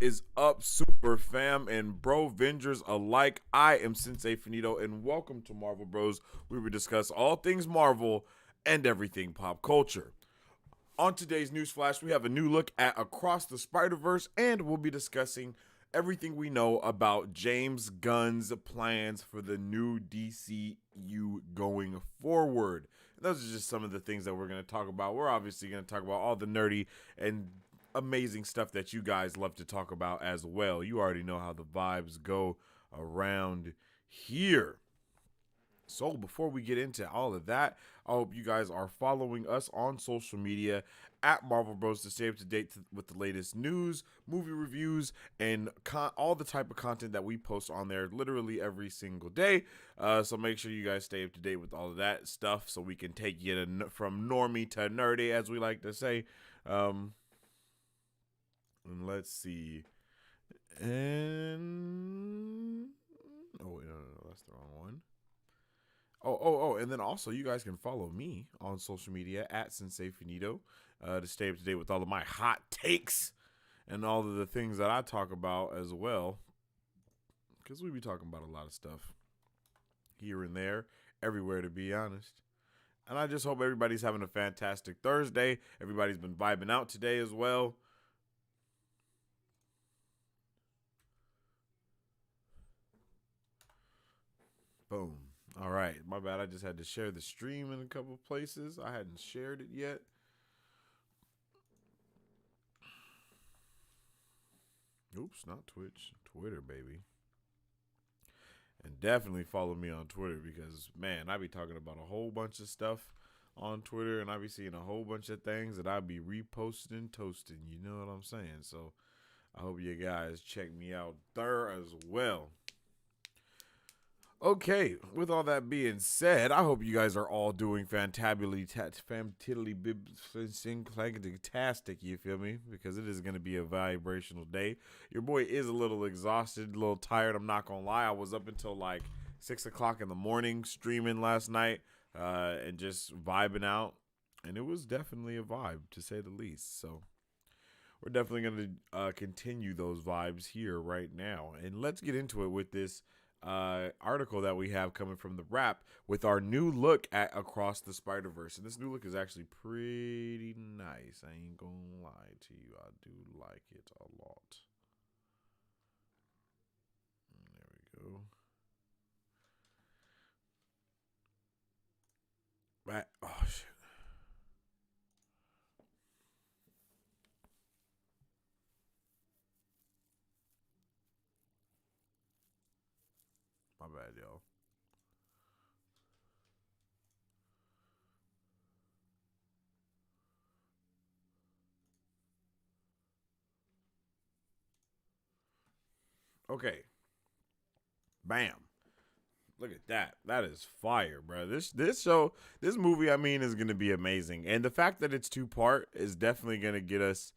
is up, Super Fam and Brovengers alike? I am Sensei Finito, and welcome to Marvel Bros, where we discuss all things Marvel and everything pop culture. On today's news flash, we have a new look at Across the Spider-Verse, and we'll be discussing everything we know about James Gunn's plans for the new DCU going forward. And those are just some of the things that we're going to talk about. We're obviously going to talk about all the nerdy and amazing stuff that you guys love to talk about as well. You already know how the vibes go around here. So before we get into all of that, I hope you guys are following us on social media at Marvel Bros to stay up to date with the latest news, movie reviews, and all the type of content that we post on there literally every single day. So make sure you guys stay up to date with all of that stuff so we can take you from normie to nerdy, as we like to say. And let's see. And oh wait, no, that's the wrong one. And then also you guys can follow me on social media at Sensei Finito to stay up to date with all of my hot takes and all of the things that I talk about as well. Because we be talking about a lot of stuff here and there, everywhere, to be honest. And I just hope everybody's having a fantastic Thursday. Everybody's been vibing out today as well. Boom. All right. My bad. I just had to share the stream in a couple places. I hadn't shared it yet. Oops, not Twitch. Twitter, baby. And definitely follow me on Twitter because, man, I be talking about a whole bunch of stuff on Twitter, and I be seeing a whole bunch of things that I be reposting and toasting. You know what I'm saying? So I hope you guys check me out there as well. Okay, with all that being said, I hope you guys are all doing fantastic, you feel me? Because it is going to be a vibrational day. Your boy is a little exhausted, a little tired, I'm not going to lie. I was up until like 6 o'clock in the morning streaming last night and just vibing out. And it was definitely a vibe, to say the least. So we're definitely going to continue those vibes here right now. And let's get into it with this article that we have coming from the Wrap with our new look at Across the Spider-Verse. And this new look is actually pretty nice. I ain't gonna lie to you. I do like it a lot. There we go. Right. Oh, shit. My bad, y'all. Okay. Bam. Look at that. That is fire, bro. This movie, I mean, is gonna be amazing. And the fact that it's two-part is definitely gonna get us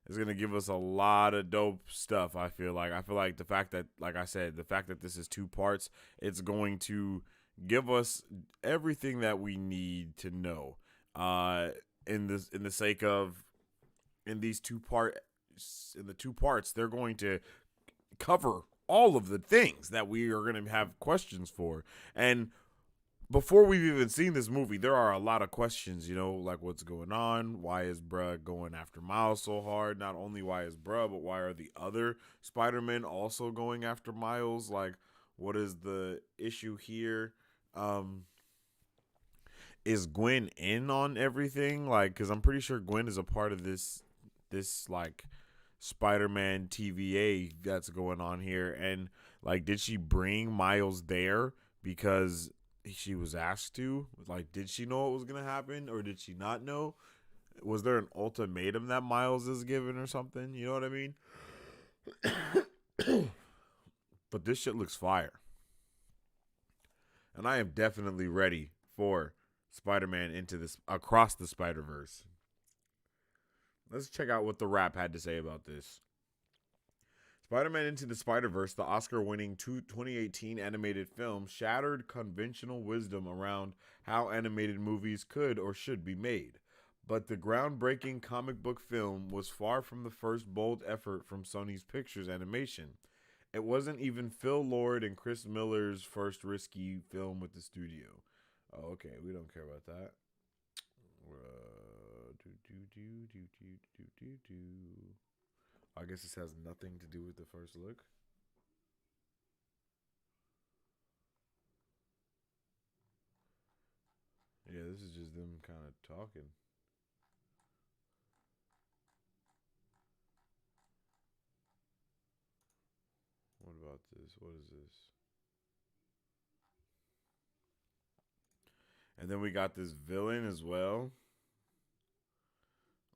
is going to give us a lot of dope stuff. I feel like the fact that, like I said, the fact that this is two parts, it's going to give us everything that we need to know. In the sake of in the two parts, they're going to cover all of the things that we are going to have questions for. And before we've even seen this movie, there are a lot of questions, like what's going on? Why is bruh going after Miles so hard? Not only why is bruh, but why are the other Spider-Men also going after Miles? Like, what is the issue here? Is Gwen in on everything? Like, because I'm pretty sure Gwen is a part of this like Spider-Man TVA that's going on here. And like, did she bring Miles there because she was asked to? Like, did she know what was gonna happen, or did she not know? Was there an ultimatum that Miles is given or something? You know what I mean? But this shit looks fire, and I am definitely ready for Spider-Man into this Across the Spider-Verse. Let's check out what the Wrap had to say about this. Spider-Man Into the Spider-Verse, the Oscar-winning 2018 animated film, shattered conventional wisdom around how animated movies could or should be made. But the groundbreaking comic book film was far from the first bold effort from Sony's Pictures Animation. It wasn't even Phil Lord and Chris Miller's first risky film with the studio. Oh, okay, we don't care about that. I guess this has nothing to do with the first look. Yeah, this is just them kind of talking. What about this? What is this? And then we got this villain as well.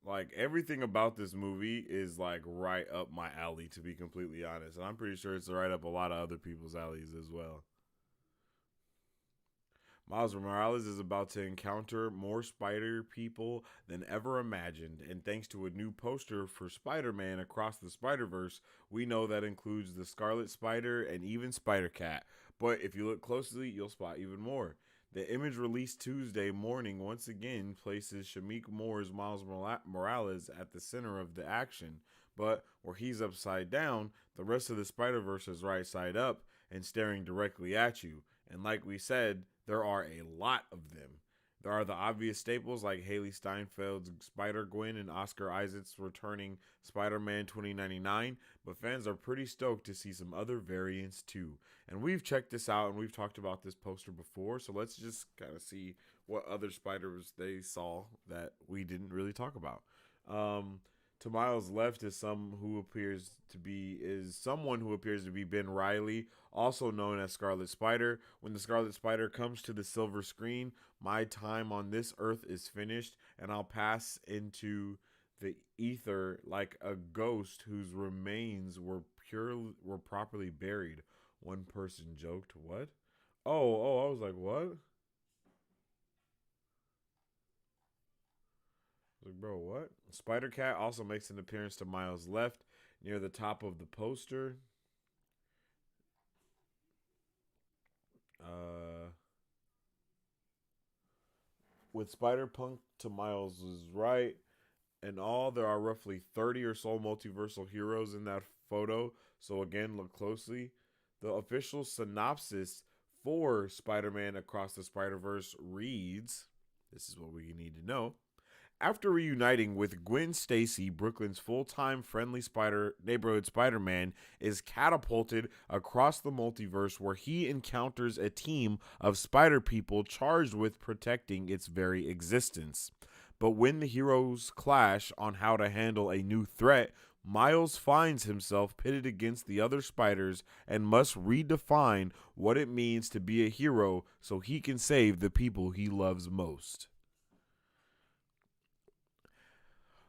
Like everything about this movie is like right up my alley, to be completely honest. And I'm pretty sure it's right up a lot of other people's alleys as well. Miles Morales is about to encounter more spider people than ever imagined, and thanks to a new poster for Spider Man Across the Spider Verse, we know that includes the Scarlet Spider and even Spider Cat. But if you look closely, you'll spot even more. The image released Tuesday morning once again places Shamik Moore's Miles Morales at the center of the action, but where he's upside down, the rest of the Spider Verse is right side up and staring directly at you. And like we said, there are a lot of them. There are the obvious staples like Haley Steinfeld's Spider Gwen and Oscar Isaac's returning Spider Man 2099, but fans are pretty stoked to see some other variants too. And we've checked this out and we've talked about this poster before, so let's just kind of see what other spiders they saw that we didn't really talk about. To Miles' left is someone who appears to be Ben Riley, also known as Scarlet Spider. When the Scarlet Spider comes to the silver screen, my time on this earth is finished, and I'll pass into the ether like a ghost whose remains were properly buried. One person joked, "What?" I was like, "What?" Like, bro, what? Spider Cat also makes an appearance to Miles' left near the top of the poster. Uh, with Spider Punk to Miles' right. In all, there are roughly 30 or so multiversal heroes in that photo. So, again, look closely. The official synopsis for Spider Man Across the Spider Verse reads, this is what we need to know. After reuniting with Gwen Stacy, Brooklyn's full-time friendly neighborhood Spider-Man is catapulted across the multiverse where he encounters a team of spider people charged with protecting its very existence. But when the heroes clash on how to handle a new threat, Miles finds himself pitted against the other spiders and must redefine what it means to be a hero so he can save the people he loves most.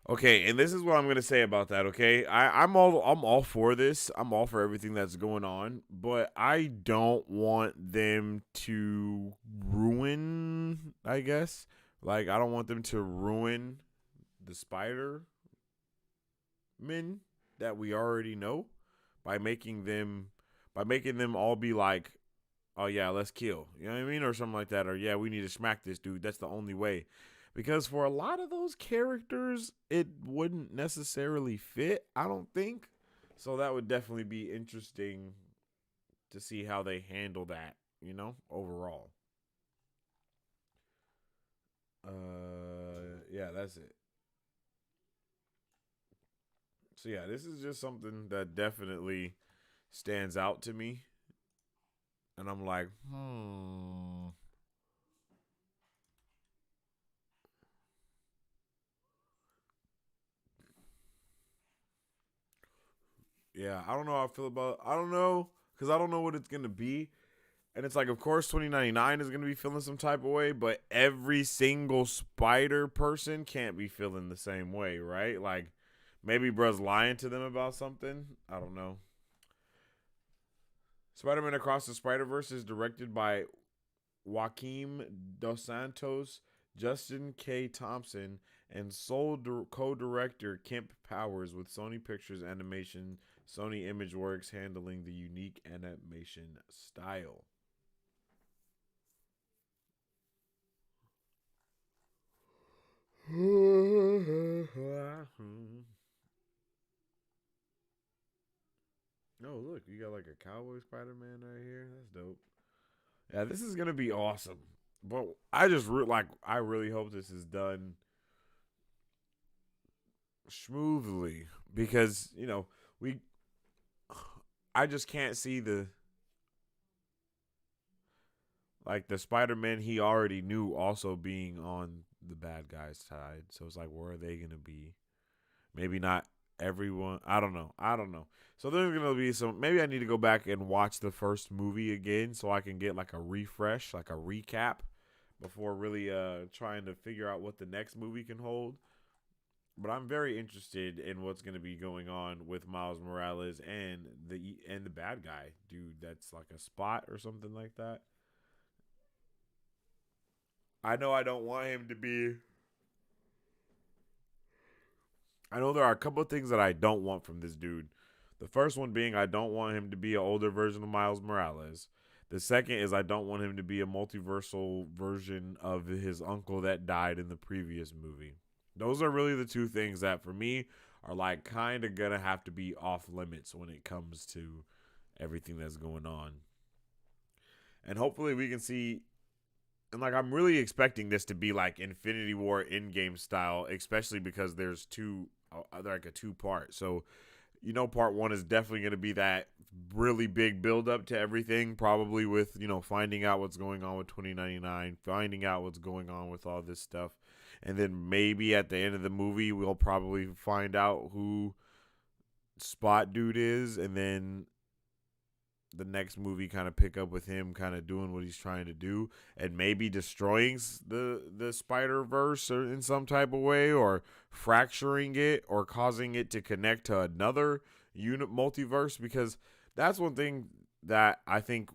Okay, and this is what I'm gonna say about that. Okay, I'm all for this. I'm all for everything that's going on, but I don't want them to ruin. I guess, like, I don't want them to ruin the Spider Men that we already know by making them all be like, oh yeah, let's kill. You know what I mean, or something like that, or yeah, we need to smack this dude. That's the only way. Because for a lot of those characters, it wouldn't necessarily fit, I don't think. So that would definitely be interesting to see how they handle that, overall. Yeah, that's it. So yeah, this is just something that definitely stands out to me. And I'm like, yeah, I don't know how I feel about. I don't know because I don't know what it's gonna be. And it's like, of course, 2099 is going to be feeling some type of way, but every single spider person can't be feeling the same way, right? Like, maybe bruh's lying to them about something. I don't know. Spider Man Across the Spider Verse is directed by Joaquim Dos Santos, Justin K. Thompson, and sole co director Kemp Powers, with Sony Pictures Animation, Sony Imageworks handling the unique animation style. you got like a cowboy Spider-Man right here. That's dope. Yeah, this is gonna be awesome. But I just I really hope this is done smoothly because we I just can't see the Spider-Man he already knew also being on the bad guy's side. So it's like, where are they gonna be? Maybe not everyone. I don't know. I don't know. So there's gonna be some. Maybe I need to go back and watch the first movie again so I can get like a refresh, like a recap, before really trying to figure out what the next movie can hold. But I'm very interested in what's gonna be going on with Miles Morales and the bad guy dude. That's like a Spot or something like that. I know I don't want him to be. I know there are a couple of things that I don't want from this dude. The first one being I don't want him to be an older version of Miles Morales. The second is I don't want him to be a multiversal version of his uncle that died in the previous movie. Those are really the two things that for me are like kind of gonna have to be off limits when it comes to everything that's going on. And hopefully we can see, and like I'm really expecting this to be like Infinity War Endgame style, especially because there's like a two part. So part one is definitely going to be that really big build up to everything, probably with finding out what's going on with 2099, finding out what's going on with all this stuff, and then maybe at the end of the movie we'll probably find out who Spot Dude is, and then the next movie kind of pick up with him kind of doing what he's trying to do and maybe destroying the Spider-Verse or in some type of way, or fracturing it or causing it to connect to another unit multiverse, because that's one thing that I think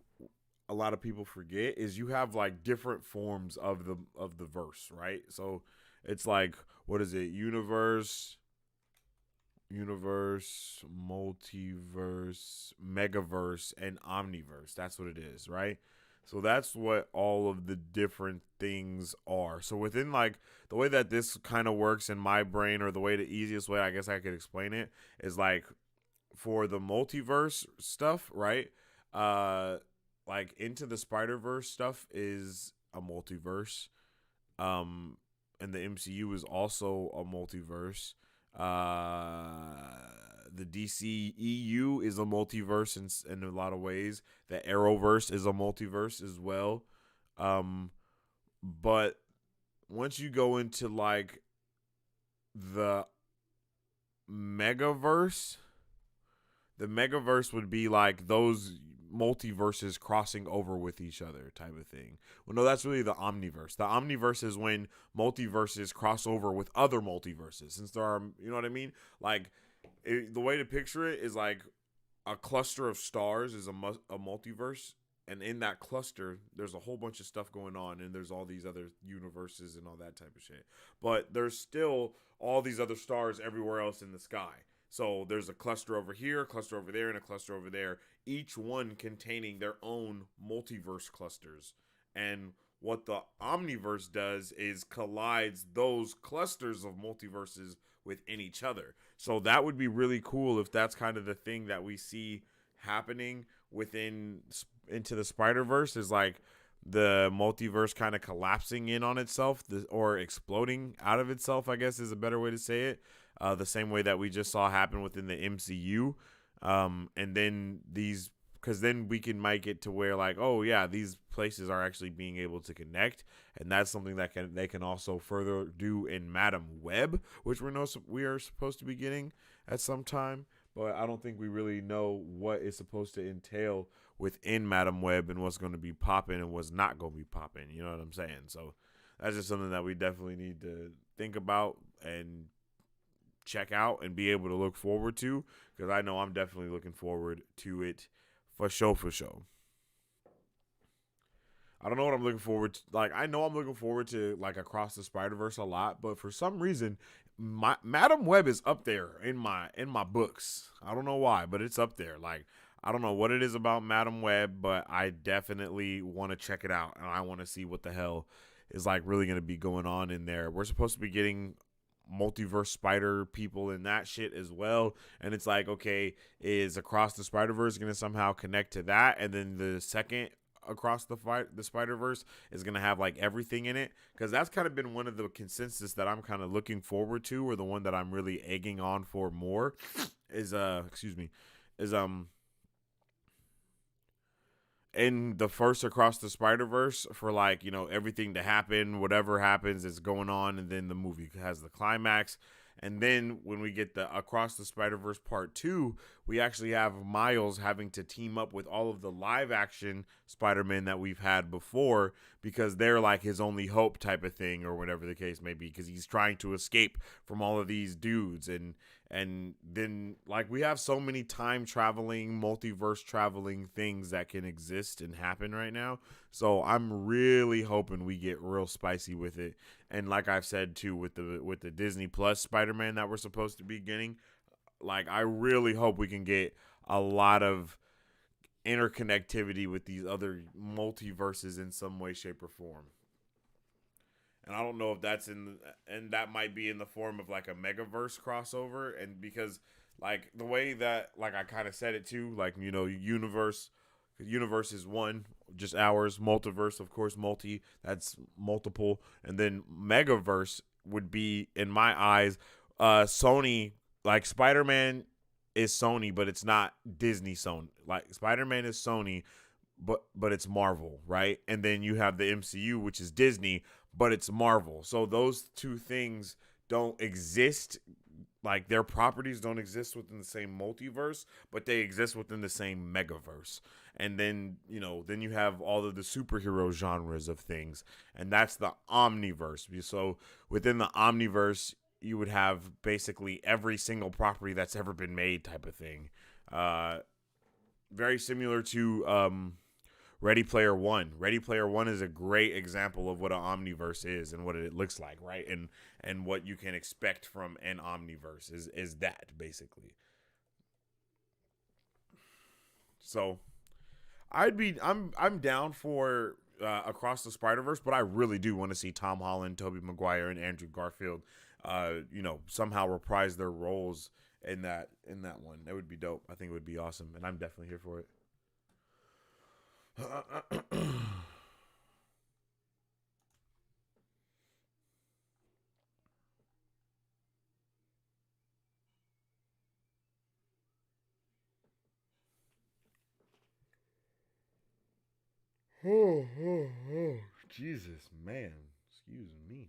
a lot of people forget is you have like different forms of the verse, right? So it's like, what is it? Universe, multiverse, megaverse, and omniverse. That's what it is, right? So that's what all of the different things are. So within like the way that this kind of works in my brain, or the easiest way I guess I could explain it is like for the multiverse stuff, right? Like Into the Spider-Verse stuff is a multiverse. Um and the MCU is also a multiverse. The DCEU is a multiverse in a lot of ways. The Arrowverse is a multiverse as well. But once you go into like the megaverse, the megaverse would be like those multiverses crossing over with each other type of thing. Well, no, that's really the omniverse. The omniverse is when multiverses cross over with other multiverses, since there are, you know what I mean? Like the way to picture it is like a cluster of stars is a multiverse, and in that cluster there's a whole bunch of stuff going on, and there's all these other universes and all that type of shit, but there's still all these other stars everywhere else in the sky. So there's a cluster over here, a cluster over there, and a cluster over there, each one containing their own multiverse clusters. And what the omniverse does is collides those clusters of multiverses within each other. So that would be really cool if that's kind of the thing that we see happening within Into the Spider-Verse, is like the multiverse kind of collapsing in on itself, or exploding out of itself, I guess is a better way to say it. The same way that we just saw happen within the MCU. And then because then we can make it to where like, oh yeah, these places are actually being able to connect, and that's something that they can also further do in Madam Web, which we are supposed to be getting at some time, but I don't think we really know what is supposed to entail within Madam Web and what's going to be popping and what's not going to be popping. You know what I'm saying? So that's just something that we definitely need to think about and check out and be able to look forward to, because I know I'm definitely looking forward to it for sure. I don't know what I'm looking forward to. Like, I know I'm looking forward to like Across the Spider-Verse a lot, but for some reason, my Madam Web is up there in my books. I don't know why, but it's up there. Like, I don't know what it is about Madam Web, but I definitely want to check it out, and I want to see what the hell is like really going to be going on in there. We're supposed to be getting multiverse spider people in that shit as well. And it's like, okay, is Across the Spider-Verse going to somehow connect to that? And then the second Across the Spider-Verse is going to have like everything in it, because that's kind of been one of the consensus that I'm kind of looking forward to, or the one that I'm really egging on for more is is in the first Across the Spider-Verse, for like, everything to happen, whatever happens is going on, and then the movie has the climax. And then when we get the Across the Spider-Verse Part 2, we actually have Miles having to team up with all of the live action Spider-Man that we've had before, because they're like his only hope type of thing, or whatever the case may be, because he's trying to escape from all of these dudes. And then, like, we have so many time traveling, multiverse traveling things that can exist and happen right now. So I'm really hoping we get real spicy with it. And like I've said too, with the Disney Plus Spider-Man that we're supposed to be getting, like, I really hope we can get a lot of interconnectivity with these other multiverses in some way, shape, or form. And I don't know if and that might be in the form of like a megaverse crossover. And because, like, the way that, like, I kind of said it too, like, universe is one, just ours. Multiverse, of course, that's multiple. And then megaverse would be, in my eyes, Sony. Like, Spider-Man is Sony, but it's not Disney Sony. Like, Spider-Man is Sony, but it's Marvel, right? And then you have the MCU, which is Disney, but it's Marvel. So those two things don't exist. Like, their properties don't exist within the same multiverse, but they exist within the same megaverse. And then, then you have all of the superhero genres of things, and that's the Omniverse. So within the Omniverse, you would have basically every single property that's ever been made, type of thing. Very similar to Ready Player One. Ready Player One is a great example of what an omniverse is and what it looks like, right? And what you can expect from an omniverse is that, basically. So I'm down for Across the Spider-Verse, but I really do want to see Tom Holland, Tobey Maguire, and Andrew Garfield somehow reprise their roles in that one. That would be dope. I think it would be awesome, and I'm definitely here for it. Jesus, man. Excuse me.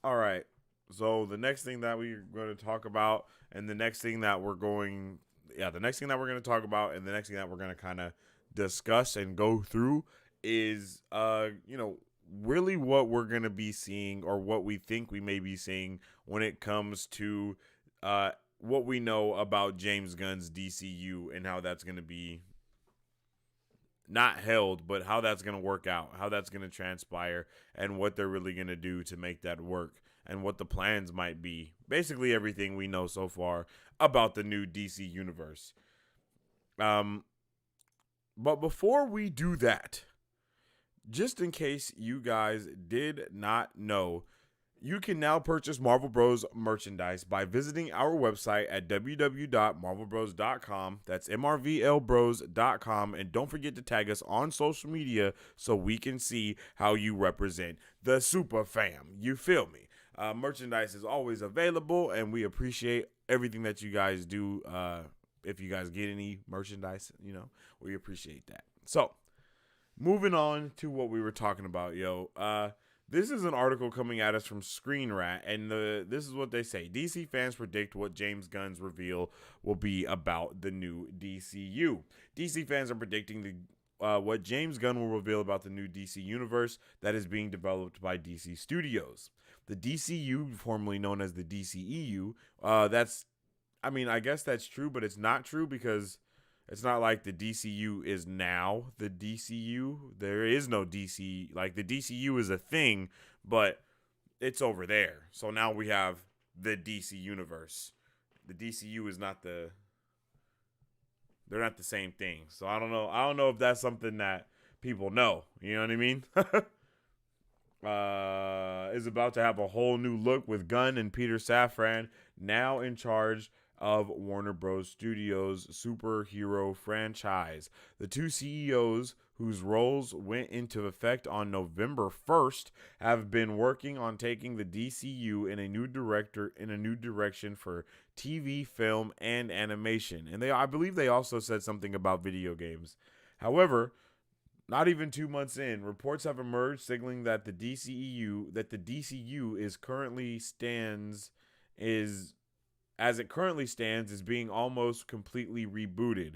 All right. So the next thing that we're going to talk about, and the next thing that we're going, the next thing that we're going to talk about, and the next thing that we're going to kind of discuss and go through is, really what we're going to be seeing, or what we think we may be seeing when it comes to what we know about James Gunn's DCU, and how that's going to be not held, but how that's going to work out, how that's going to transpire, and what they're really going to do to make that work, and what the plans might be. Basically, everything we know so far about the new DC universe. But before we do that, just in case you guys did not know, you can now purchase Marvel Bros merchandise by visiting our website at www.marvelbros.com. That's MRVLbros.com. And don't forget to tag us on social media so we can see how you represent the Super Fam. You feel me? Merchandise is always available, and we appreciate everything that you guys do. If you guys get any merchandise, we appreciate that. So, moving on to what we were talking about, this is an article coming at us from Screen Rat, and this is what they say. DC fans predict what James Gunn's reveal will be about the new DCU. DC fans are predicting what James Gunn will reveal about the new DC universe that is being developed by DC Studios. The DCU, formerly known as the DCEU, I guess that's true, but it's not true, because it's not like the DCU is now the DCU. There is no DC. Like, the DCU is a thing, but it's over there. So now we have the DC universe. The DCU is not they're not the same thing. So I don't know. I don't know if that's something that people know. You know what I mean? is about to have a whole new look with Gunn and Peter Safran now in charge of Warner Bros. Studios' superhero franchise. The two CEOs, whose roles went into effect on November 1st, have been working on taking the DCU in a new direction for TV, film, and animation. And I believe they also said something about video games. However, not even 2 months in, reports have emerged signaling that the DCU is currently stands is as it currently stands is being almost completely rebooted.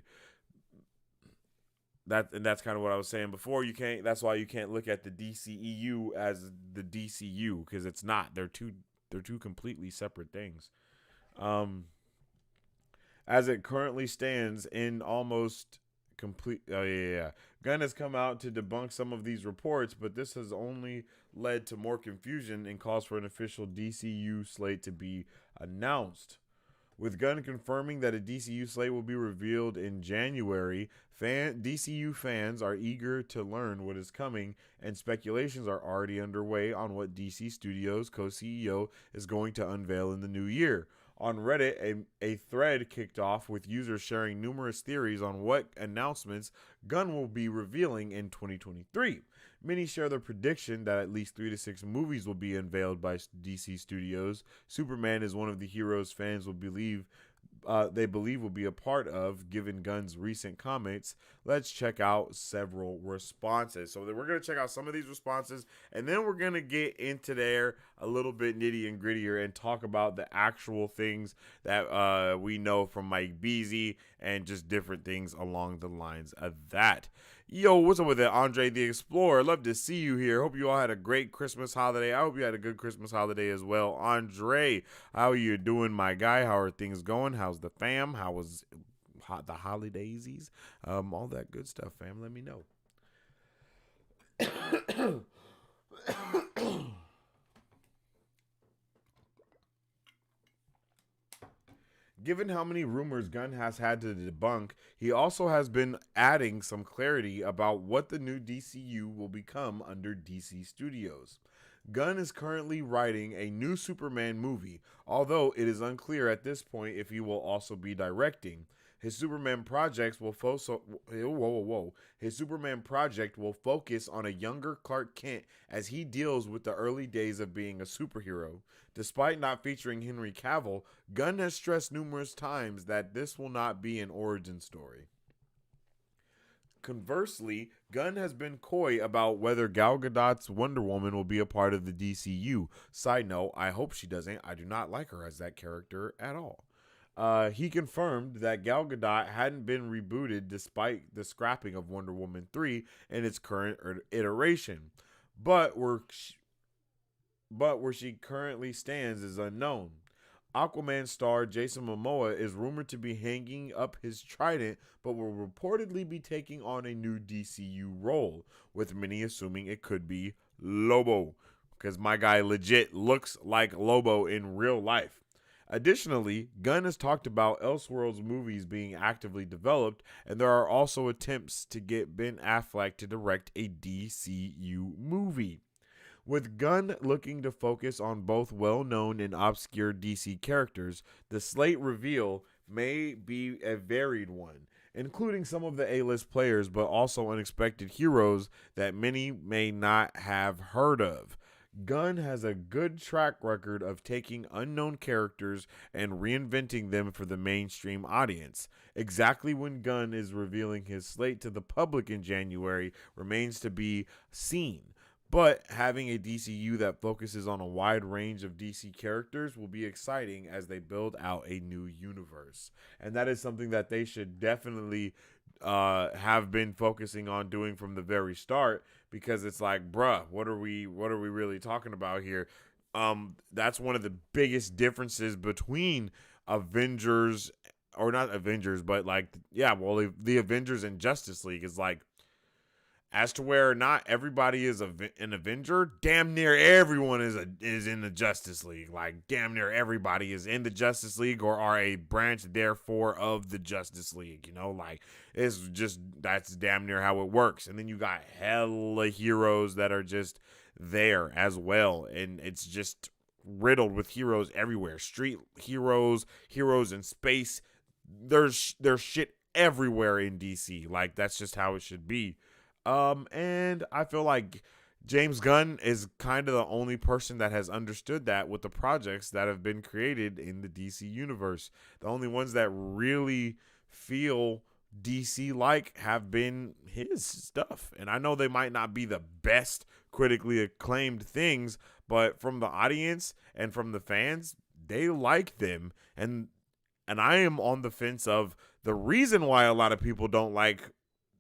That's kind of what I was saying before. That's why you can't look at the DCEU as the DCU, because it's not. They're two completely separate things. Um, as it currently stands in almost complete. Oh yeah. Gunn has come out to debunk some of these reports, but this has only led to more confusion and calls for an official DCU slate to be announced. With Gunn confirming that a DCU slate will be revealed in January, DCU fans are eager to learn what is coming, and speculations are already underway on what DC Studios co-CEO is going to unveil in the new year. On Reddit, a thread kicked off with users sharing numerous theories on what announcements Gunn will be revealing in 2023. Many share the prediction that at least 3 to 6 movies will be unveiled by DC Studios. Superman is one of the heroes fans they believe will be a part of, given Gunn's recent comments. Let's check out several responses. So we're going to check out some of these responses, and then we're going to get into there a little bit nitty and grittier and talk about the actual things that we know from Mike Beasy and just different things along the lines of that. Yo, what's up with it? Andre the Explorer. Love to see you here. Hope you all had a great Christmas holiday. I hope you had a good Christmas holiday as well. Andre, how are you doing, my guy? How are things going? How's the fam? How was the holidays? All that good stuff, fam. Let me know. Given how many rumors Gunn has had to debunk, he also has been adding some clarity about what the new DCU will become under DC Studios. Gunn is currently writing a new Superman movie, although it is unclear at this point if he will also be directing. His Superman projects will His Superman project will focus on a younger Clark Kent as he deals with the early days of being a superhero. Despite not featuring Henry Cavill, Gunn has stressed numerous times that this will not be an origin story. Conversely, Gunn has been coy about whether Gal Gadot's Wonder Woman will be a part of the DCU. Side note, I hope she doesn't. I do not like her as that character at all. He confirmed that Gal Gadot hadn't been rebooted despite the scrapping of Wonder Woman 3 in its current iteration. But where she currently stands is unknown. Aquaman star Jason Momoa is rumored to be hanging up his trident, but will reportedly be taking on a new DCU role, with many assuming it could be Lobo, because my guy legit looks like Lobo in real life. Additionally, Gunn has talked about Elseworlds movies being actively developed, and there are also attempts to get Ben Affleck to direct a DCU movie. With Gunn looking to focus on both well-known and obscure DC characters, the slate reveal may be a varied one, including some of the A-list players, but also unexpected heroes that many may not have heard of. Gunn has a good track record of taking unknown characters and reinventing them for the mainstream audience. Exactly when Gunn is revealing his slate to the public in January remains to be seen. But having a DCU that focuses on a wide range of DC characters will be exciting as they build out a new universe. And that is something that they should definitely have been focusing on doing from the very start, because it's like, bruh, what are we really talking about here? That's one of the biggest differences between Avengers, or not Avengers, but the Avengers and Justice League is like, as to where not everybody is an Avenger. Damn near everyone is in the Justice League. Like damn near everybody is in the Justice League or are a branch therefore of the Justice League. Like it's just that's damn near how it works. And then you got hella heroes that are just there as well, and it's just riddled with heroes everywhere. Street heroes, heroes in space. There's shit everywhere in DC. Like that's just how it should be. And I feel like James Gunn is kind of the only person that has understood that with the projects that have been created in the DC universe. The only ones that really feel DC like have been his stuff. And I know they might not be the best critically acclaimed things, but from the audience and from the fans, they like them. And I am on the fence of the reason why a lot of people don't like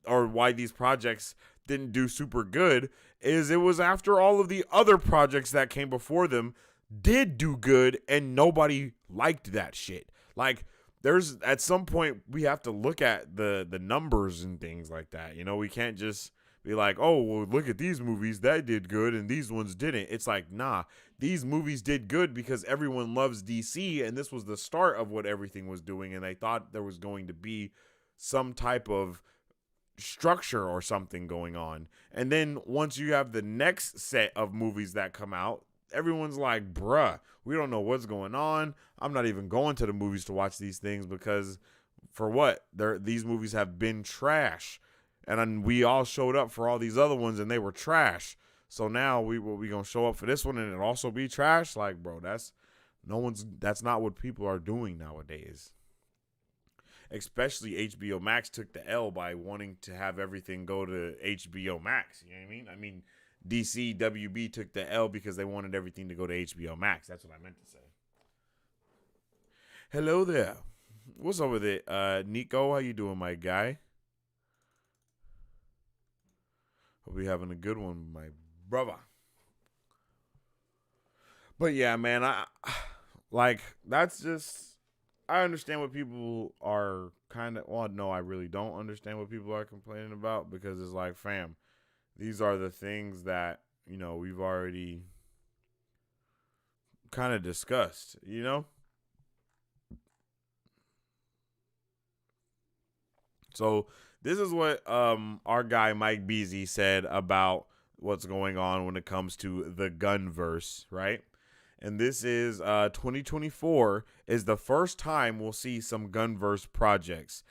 or why these projects didn't do super good is it was after all of the other projects that came before them did do good and nobody liked that shit. Like there's at some point we have to look at the numbers and things like that. We can't just be like, oh, well, look at these movies that did good and these ones didn't. It's like, nah, these movies did good because everyone loves DC and this was the start of what everything was doing, and they thought there was going to be some type of structure or something going on. And then once you have the next set of movies that come out, everyone's like, bruh, we don't know what's going on. I'm not even going to the movies to watch these things because for what? These movies have been trash. And then we all showed up for all these other ones and they were trash. So now we gonna show up for this one and it also be trash? Like, bro, that's not what people are doing nowadays. Especially HBO Max took the L by wanting to have everything go to HBO Max. You know what I mean? I mean, DC WB took the L because they wanted everything to go to HBO Max. That's what I meant to say. Hello there. What's up with it? Nico, how you doing, my guy? Hope you're having a good one, my brother. But yeah, man, that's just, I understand what people are no, I really don't understand what people are complaining about because it's like, fam, these are the things that, we've already kind of discussed, So this is what our guy Mike Beasy said about what's going on when it comes to the Gunverse, right? And this is 2024 is the first time we'll see some Gunverse projects.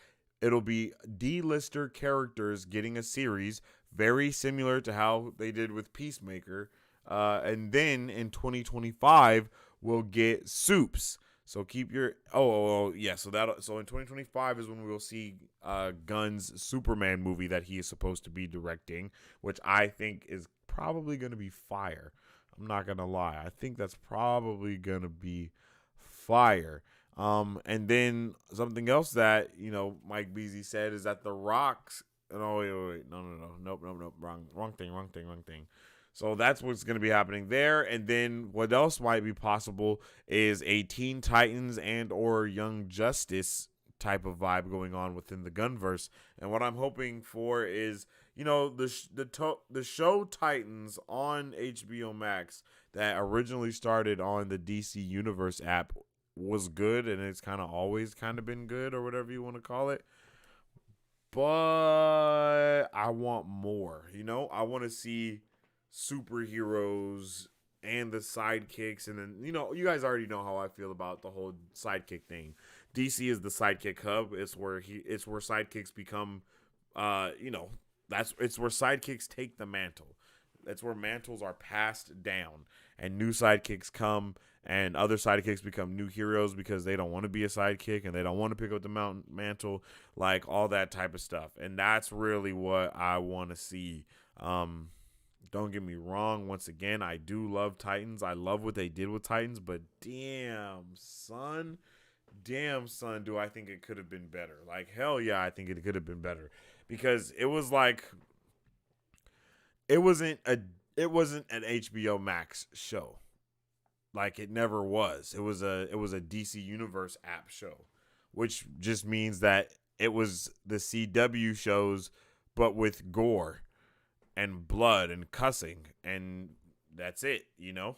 It'll be D-lister characters getting a series very similar to how they did with Peacemaker. And then in 2025, we'll get Supes. So keep your yeah. So in 2025 is when we will see Gunn's Superman movie that he is supposed to be directing, which I think is probably going to be fire. I'm not gonna lie. I think that's probably gonna be fire. And then something else that Mike Beasy said is that the Rock's. No, wait, no, nope, wrong thing. So that's what's going to be happening there. And then what else might be possible is a Teen Titans and or Young Justice type of vibe going on within the Gunverse. And what I'm hoping for is, the show Titans on HBO Max that originally started on the DC Universe app was good, and it's kind of always kind of been good, or whatever you want to call it. But I want more. I want to see superheroes and the sidekicks, and then you guys already know how I feel about the whole sidekick thing. DC is the sidekick hub. It's where sidekicks become it's where sidekicks take the mantle. That's where mantles are passed down and new sidekicks come, and other sidekicks become new heroes because they don't want to be a sidekick and they don't want to pick up the mantle, like all that type of stuff. And that's really what I want to see. Don't get me wrong. Once again, I do love Titans. I love what they did with Titans, but damn, son, do I think it could have been better. Like, hell yeah, I think it could have been better because it was like, it wasn't an HBO Max show. Like, it never was. It was a DC Universe app show, which just means that it was the CW shows, but with gore. and blood and cussing, and that's it.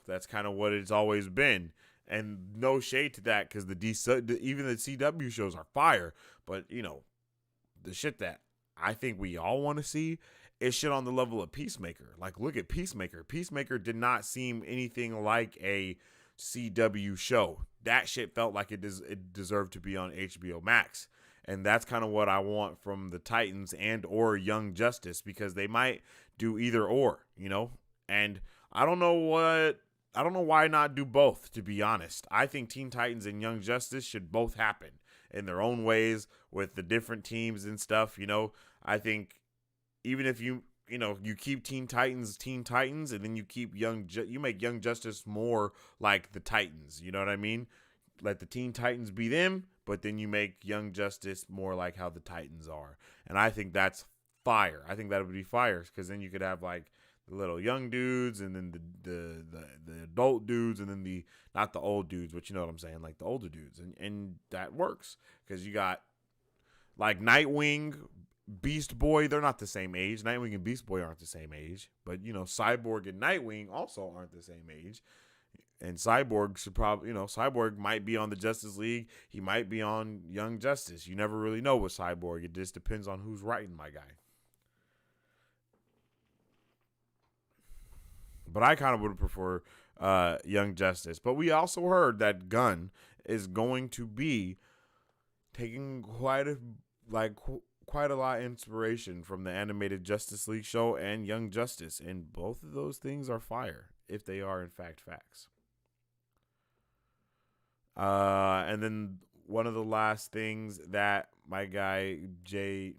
That's kind of what it's always been. And no shade to that, because even the CW shows are fire. But the shit that I think we all want to see is shit on the level of Peacemaker. Like, look at Peacemaker. Peacemaker did not seem anything like a CW show. That shit felt like it deserved to be on HBO Max. And that's kind of what I want from the Titans and or Young Justice, because they might do either or. And I don't know why not do both, to be honest. I think Teen Titans and Young Justice should both happen in their own ways with the different teams and stuff. I think even if you keep Teen Titans, and then you make Young Justice more like the Titans. You know what I mean? Let the Teen Titans be them, but then you make Young Justice more like how the Titans are. And I think that's fire. I think that would be fire, because then you could have like the little young dudes, and then the adult dudes, and then the not the old dudes, but you know what I'm saying, like the older dudes, and that works, because you got like Nightwing, Beast Boy. They're not the same age. Nightwing and Beast Boy aren't the same age, but Cyborg and Nightwing also aren't the same age. And Cyborg should probably, Cyborg might be on the Justice League. He might be on Young Justice. You never really know with Cyborg. It just depends on who's writing, my guy. But I kind of would prefer Young Justice. But we also heard that GUNN is going to be taking quite a lot of inspiration from the animated Justice League show and Young Justice. And both of those things are fire, if they are in fact facts. And then one of the last things that my guy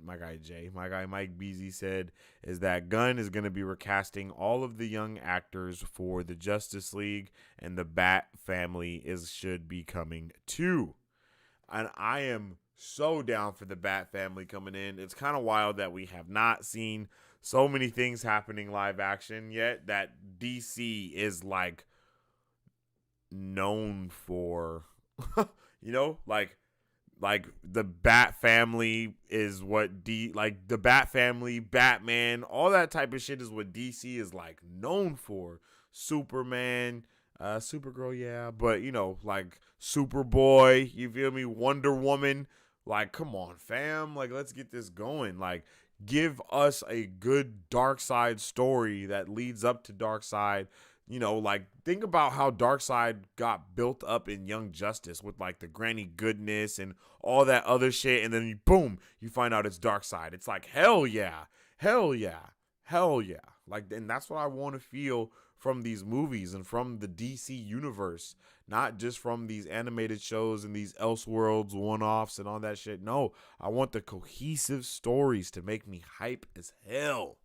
Mike Beasley said is that GUNN is going to be recasting all of the young actors for the Justice League, and the Bat family should be coming too. And I am so down for the Bat family coming in. It's kind of wild that we have not seen so many things happening live action yet, that DC is like known for. like the Bat family is what the Bat family, Batman, all that type of shit is what DC is like known for. Superman, Supergirl, yeah, but like Superboy, you feel me? Wonder Woman, like, come on, fam, like, let's get this going. Like, give us a good Darkseid story that leads up to Darkseid. Like, think about how Darkseid got built up in Young Justice with like the Granny Goodness and all that other shit, and then boom, you find out it's Darkseid. It's like, hell yeah, hell yeah, hell yeah. Like, and that's what I want to feel from these movies and from the DC universe, not just from these animated shows and these Elseworlds one-offs and all that shit. No, I want the cohesive stories to make me hype as hell.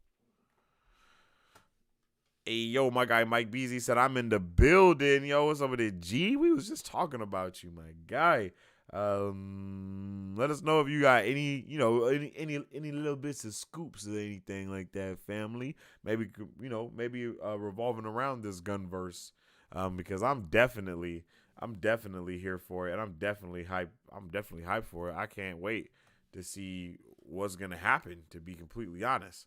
Hey, yo, my guy Mike Beasley said, I'm in the building. Yo, what's up with it, G? We was just talking about you, my guy. Let us know if you got any little bits of scoops or anything like that, family. Maybe, revolving around this Gunverse. Because I'm definitely here for it, and I'm definitely hyped for it. I can't wait to see what's gonna happen, to be completely honest.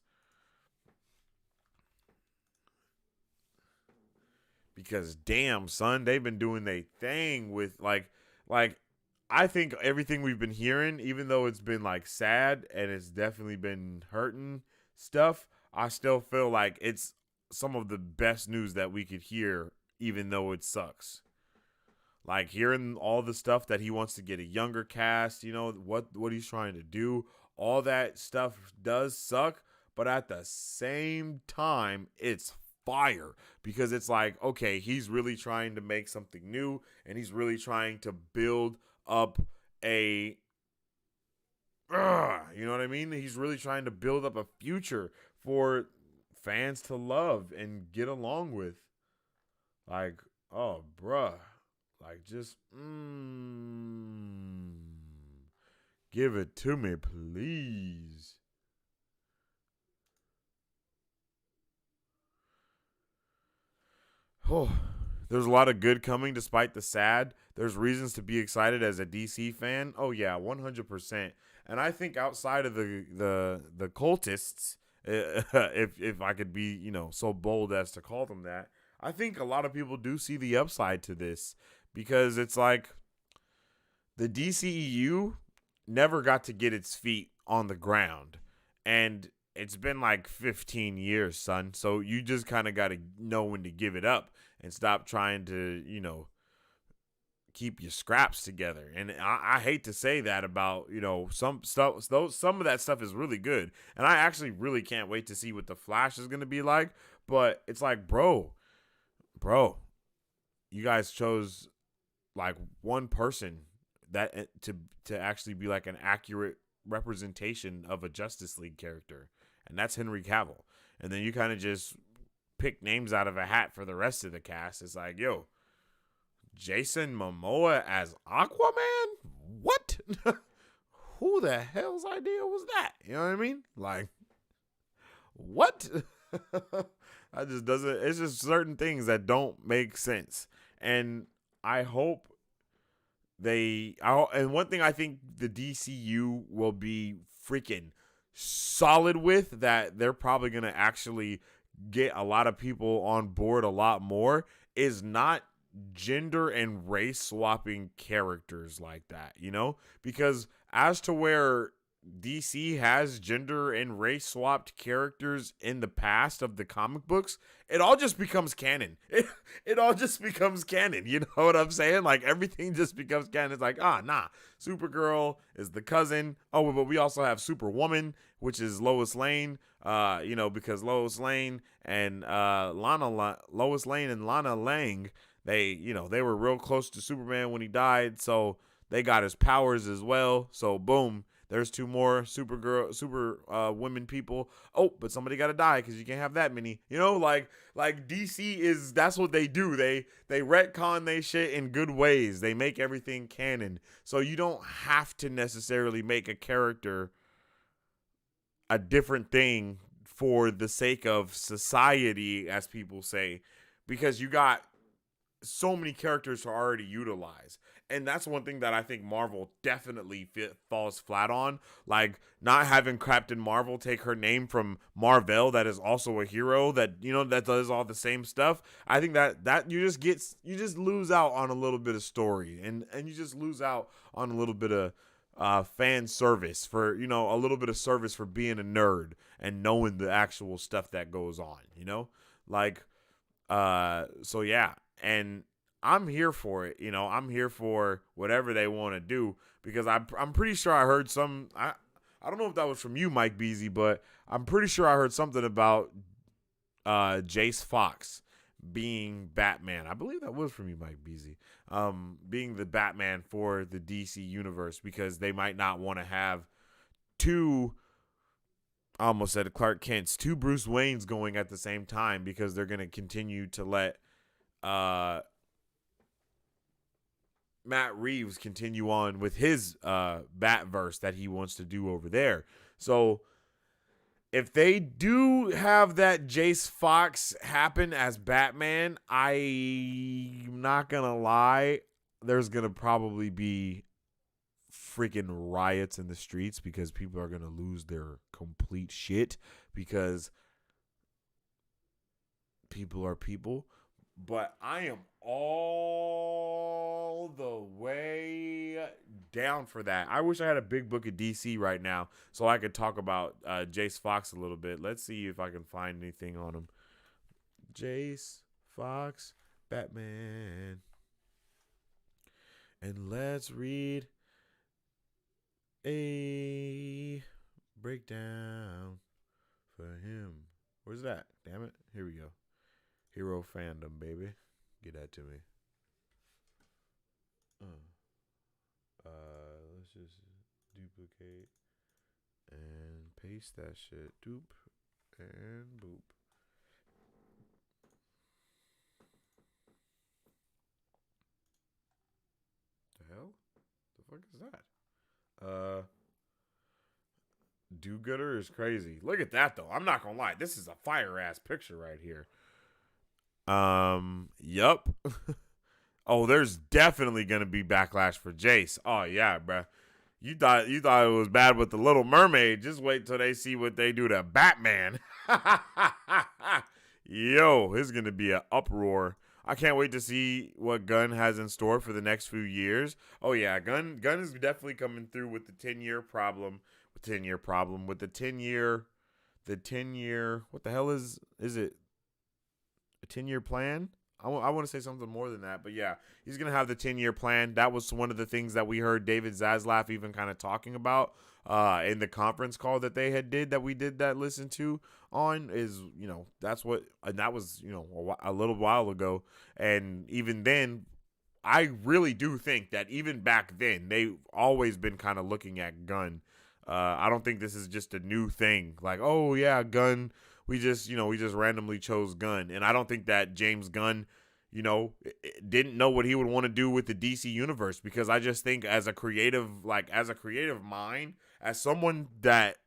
Because damn, son, they've been doing their thing with like I think everything we've been hearing, even though it's been like sad and it's definitely been hurting stuff, I still feel like it's some of the best news that we could hear, even though it sucks. Like, hearing all the stuff that he wants to get a younger cast, what he's trying to do, all that stuff does suck, but at the same time, it's fire, because it's like, okay, he's really trying to make something new, and he's really trying to build up a you know what I mean? He's really trying to build up a future for fans to love and get along with. Like, oh, bruh. Like, just, give it to me, please. Oh, there's a lot of good coming despite the sad. There's reasons to be excited as a DC fan. Oh, yeah, 100%. And I think outside of the cultists if I could be, so bold as to call them that. I think a lot of people do see the upside to this because it's like the DCEU never got to get its feet on the ground. And it's been like 15 years, son. So you just kind of got to know when to give it up and stop trying to, keep your scraps together. And I hate to say that about, some stuff. Some of that stuff is really good. And I actually really can't wait to see what the Flash is going to be like. But it's like, bro, you guys chose like one person that to actually be like an accurate representation of a Justice League character, and that's Henry Cavill. And then you kind of just pick names out of a hat for the rest of the cast. It's like, yo, Jason Momoa as Aquaman? What? Who the hell's idea was that? You know what I mean? Like, what? I just doesn't. It's just certain things that don't make sense, and I hope and one thing I think the DCU will be freaking solid with, that they're probably going to actually get a lot of people on board a lot more, is not gender and race swapping characters like that, because as to where DC has gender and race swapped characters in the past of the comic books, it all just becomes canon. It all just becomes canon. You know what I'm saying? Like, everything just becomes canon. It's like, nah, Supergirl is the cousin. Oh, but we also have Superwoman, which is Lois Lane. Because Lois Lane and Lana Lang, they were real close to Superman when he died, so they got his powers as well. So boom. There's two more super women people. Oh, but somebody got to die because you can't have that many. Like DC that's what they do. They retcon they shit in good ways. They make everything canon. So you don't have to necessarily make a character a different thing for the sake of society, as people say, because you got so many characters to already utilize. And that's one thing that I think Marvel definitely falls flat on. Like, not having Captain Marvel take her name from Marvel, that is also a hero that, that does all the same stuff. I think that you just lose out on a little bit of story, and you just lose out on a little bit of fan service for, a little bit of service for being a nerd and knowing the actual stuff that goes on, so yeah. And I'm here for it. I'm here for whatever they want to do, because I'm pretty sure I heard I don't know if that was from you, Mike Beasley, but I'm pretty sure I heard something about Jace Fox being Batman. I believe that was from you, Mike Beasley. Being the Batman for the DC universe, because they might not want to have I almost said Clark Kent's, two Bruce Waynes going at the same time, because they're going to continue to let Matt Reeves continue on with his Batverse that he wants to do over there. So if they do have that Jace Fox happen as Batman, I'm not gonna lie, there's gonna probably be freaking riots in the streets, because people are gonna lose their complete shit, because people are people. But I am all the way down for that. I wish I had a big book of DC right now so I could talk about Jace Fox a little bit. Let's see if I can find anything on him. Jace Fox, Batman. And let's read a breakdown for him. Where's that? Damn it. Here we go. Hero fandom, baby. Get that to me. Let's just duplicate and paste that shit. Doop and boop. The hell? The fuck is that? Do-gooder is crazy. Look at that, though. I'm not gonna lie. This is a fire-ass picture right here. Yup. Oh, there's definitely gonna be backlash for Jace. Oh yeah, bruh. You thought it was bad with the Little Mermaid. Just wait till they see what they do to Batman. Yo, it's gonna be an uproar. I can't wait to see what Gunn has in store for the next few years. Oh yeah, Gunn is definitely coming through with the 10-year problem. With the 10-year. What the hell is it? A 10-year plan? I want to say something more than that, but yeah, he's going to have the 10-year plan. That was one of the things that we heard David Zaslav even kind of talking about in the conference call that they listened to on is, that's what, and that was, a little while ago. And even then, I really do think that even back then, they've always been kind of looking at Gunn. I don't think this is just a new thing. Like, oh yeah, Gunn. We just randomly chose Gunn. And I don't think that James Gunn, didn't know what he would want to do with the DC universe, because I just think as a creative mind, as someone that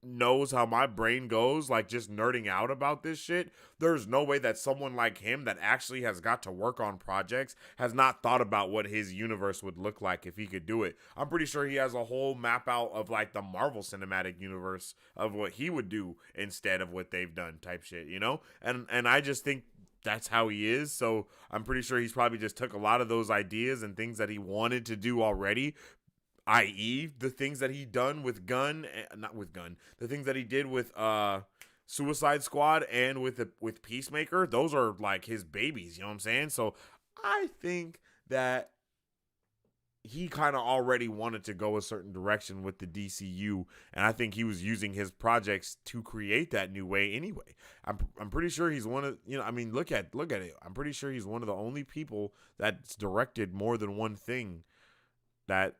knows how my brain goes, like just nerding out about this shit, there's no way that someone like him that actually has got to work on projects has not thought about what his universe would look like if he could do it. I'm pretty sure he has a whole map out of like the Marvel Cinematic Universe of what he would do instead of what they've done type shit, and I just think that's how he is. So I'm pretty sure he's probably just took a lot of those ideas and things that he wanted to do already, i.e. the things that he done with the things that he did with Suicide Squad and with Peacemaker. Those are like his babies, you know what I'm saying? So I think that he kind of already wanted to go a certain direction with the DCU, and I think he was using his projects to create that new way anyway. I'm pretty sure he's one of, look at it. I'm pretty sure he's one of the only people that's directed more than one thing that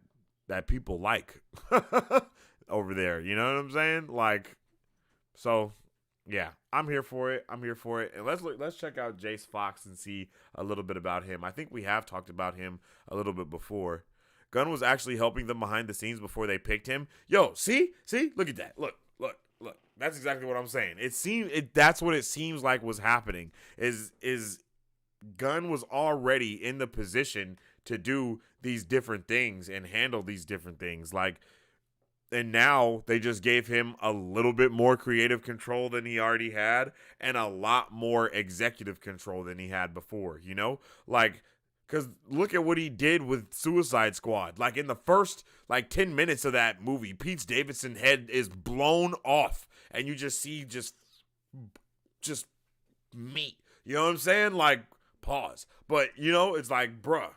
people like over there. You know what I'm saying? Like, so yeah, I'm here for it. And let's check out Jace Fox and see a little bit about him. I think we have talked about him a little bit before. Gunn was actually helping them behind the scenes before they picked him. Yo, see, look at that. Look. That's exactly what I'm saying. That's what it seems like was happening. Is Gunn was already in the position to do these different things and handle these different things. And now they just gave him a little bit more creative control than he already had, and a lot more executive control than he had before, because look at what he did with Suicide Squad. Like, in the first, 10 minutes of that movie, Pete Davidson's head is blown off, and you just see just meat. You know what I'm saying? Like, pause. But, it's like, bruh.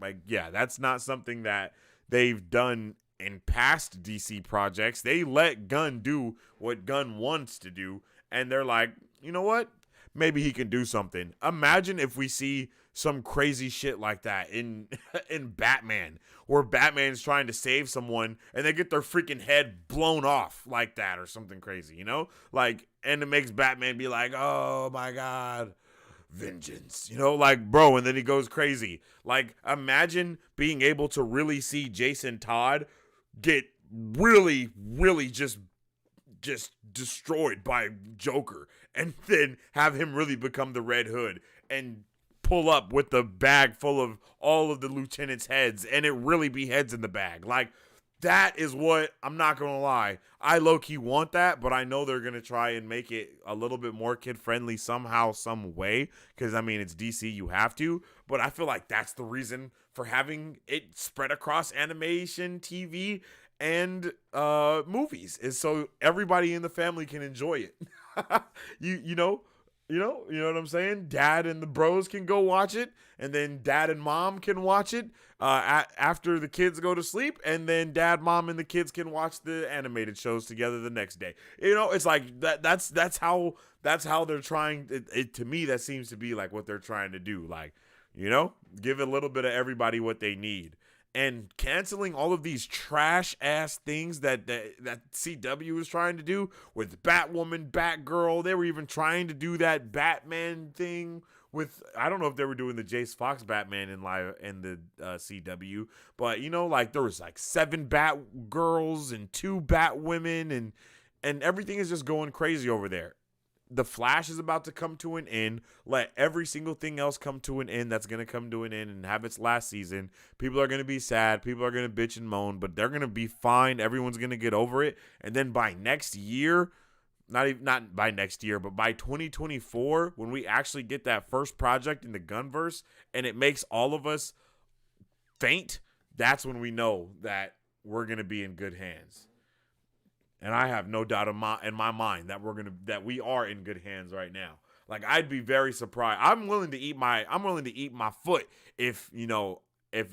Like, yeah, that's not something that they've done in past DC projects. They let Gunn do what Gunn wants to do, and they're like, you know what? Maybe he can do something. Imagine if we see some crazy shit like that in Batman, where Batman's trying to save someone and they get their freaking head blown off like that or something crazy, and it makes Batman be like, oh my God, vengeance, bro, and then he goes crazy. Imagine being able to really see Jason Todd get really, really just destroyed by Joker, and then have him really become the Red Hood and pull up with the bag full of all of the lieutenants' heads, and it really be heads in the bag. That is what, I'm not gonna lie, I low-key want that, but I know they're gonna try and make it a little bit more kid-friendly somehow, some way, because, it's DC, you have to, but I feel like that's the reason for having it spread across animation, TV, and movies, is so everybody in the family can enjoy it. You know what I'm saying? Dad and the bros can go watch it, and then dad and mom can watch it after the kids go to sleep, and then dad, mom, and the kids can watch the animated shows together the next day. It's like that's how they're trying. To me, that seems to be like what they're trying to do. Give a little bit of everybody what they need. And canceling all of these trash ass things that CW was trying to do with Batwoman, Batgirl. They were even trying to do that Batman thing with, I don't know if they were doing the Jace Fox Batman in the CW, but there was 7 Batgirls and 2 Batwomen, and everything is just going crazy over there. the Flash is about to come to an end. Let every single thing else come to an end that's going to come to an end and have its last season. People are going to be sad. People are going to bitch and moan, but they're going to be fine. Everyone's going to get over it. And then by next year, not by next year, but by 2024, when we actually get that first project in the Gunverse and it makes all of us faint, that's when we know that we're going to be in good hands. And I have no doubt in my mind that we are in good hands right now. Like, I'd be very surprised. I'm willing to eat my foot if if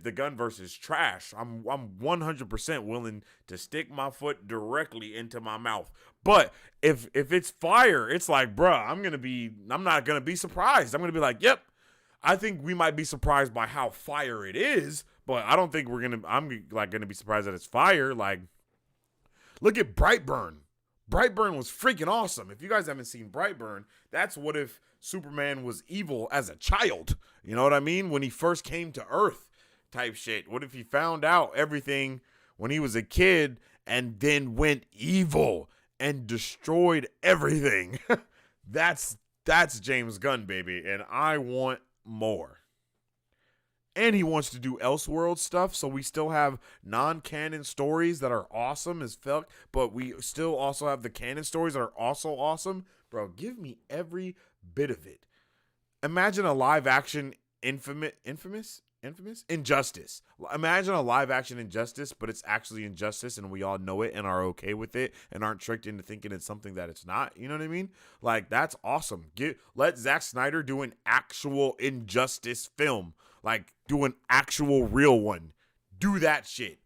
the Gunverse is trash. I'm 100% willing to stick my foot directly into my mouth. But if it's fire, it's like, bruh, I'm not gonna be surprised. I'm gonna be like, yep. I think we might be surprised by how fire it is, but I don't think I'm like gonna be surprised that it's fire. Like, look at Brightburn. Brightburn was freaking awesome. If you guys haven't seen Brightburn, that's what if Superman was evil as a child. You know what I mean? When he first came to Earth type shit. What if he found out everything when he was a kid and then went evil and destroyed everything? That's James Gunn, baby, and I want more. And he wants to do Elseworld stuff, so we still have non-canon stories that are awesome as fuck, but we still also have the canon stories that are also awesome. Bro, give me every bit of it. Imagine a live-action Injustice. Imagine a live-action Injustice, but it's actually Injustice, and we all know it and are okay with it and aren't tricked into thinking it's something that it's not. You know what I mean? Like, that's awesome. Let Zack Snyder do an actual Injustice film. Like, do an actual real one. Do that shit.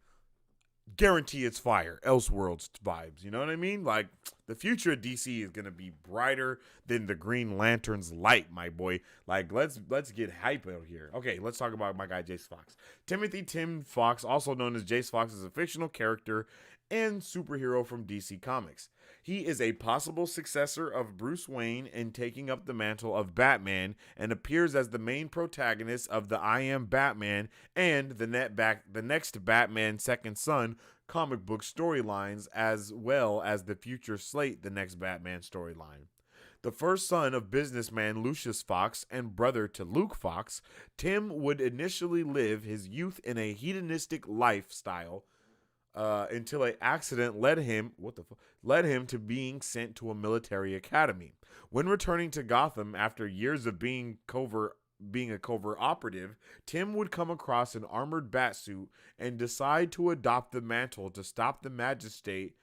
Guarantee it's fire. Elseworlds vibes. You know what I mean? Like, the future of DC is going to be brighter than the Green Lantern's light, my boy. Like, let's get hype out here. Okay, let's talk about my guy, Jace Fox. Timothy Tim Fox, also known as Jace Fox, is a fictional character and superhero from DC Comics. He is a possible successor of Bruce Wayne in taking up the mantle of Batman and appears as the main protagonist of the I Am Batman and the next Batman Second Son comic book storylines, as well as the future Slate the next Batman storyline. The first son of businessman Lucius Fox and brother to Luke Fox, Tim would initially live his youth in a hedonistic lifestyle until an accident led him to being sent to a military academy. When returning to Gotham after years of being a covert operative, Tim would come across an armored batsuit and decide to adopt the mantle to stop the magistrate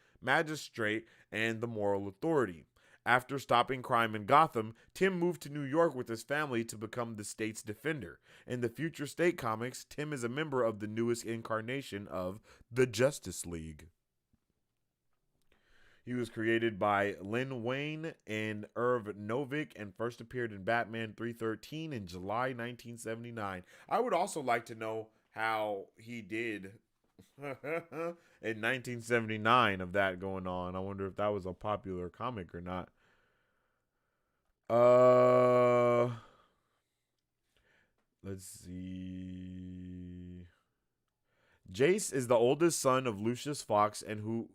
and the moral authority. After stopping crime in Gotham, Tim moved to New York with his family to become the state's defender. In the future State comics, Tim is a member of the newest incarnation of the Justice League. He was created by Len Wein and Irv Novick and first appeared in Batman 313 in July 1979. I would also like to know how he did in 1979 of that going on. I wonder if that was a popular comic or not. Let's see. Jace is the oldest son of Lucius Fox and who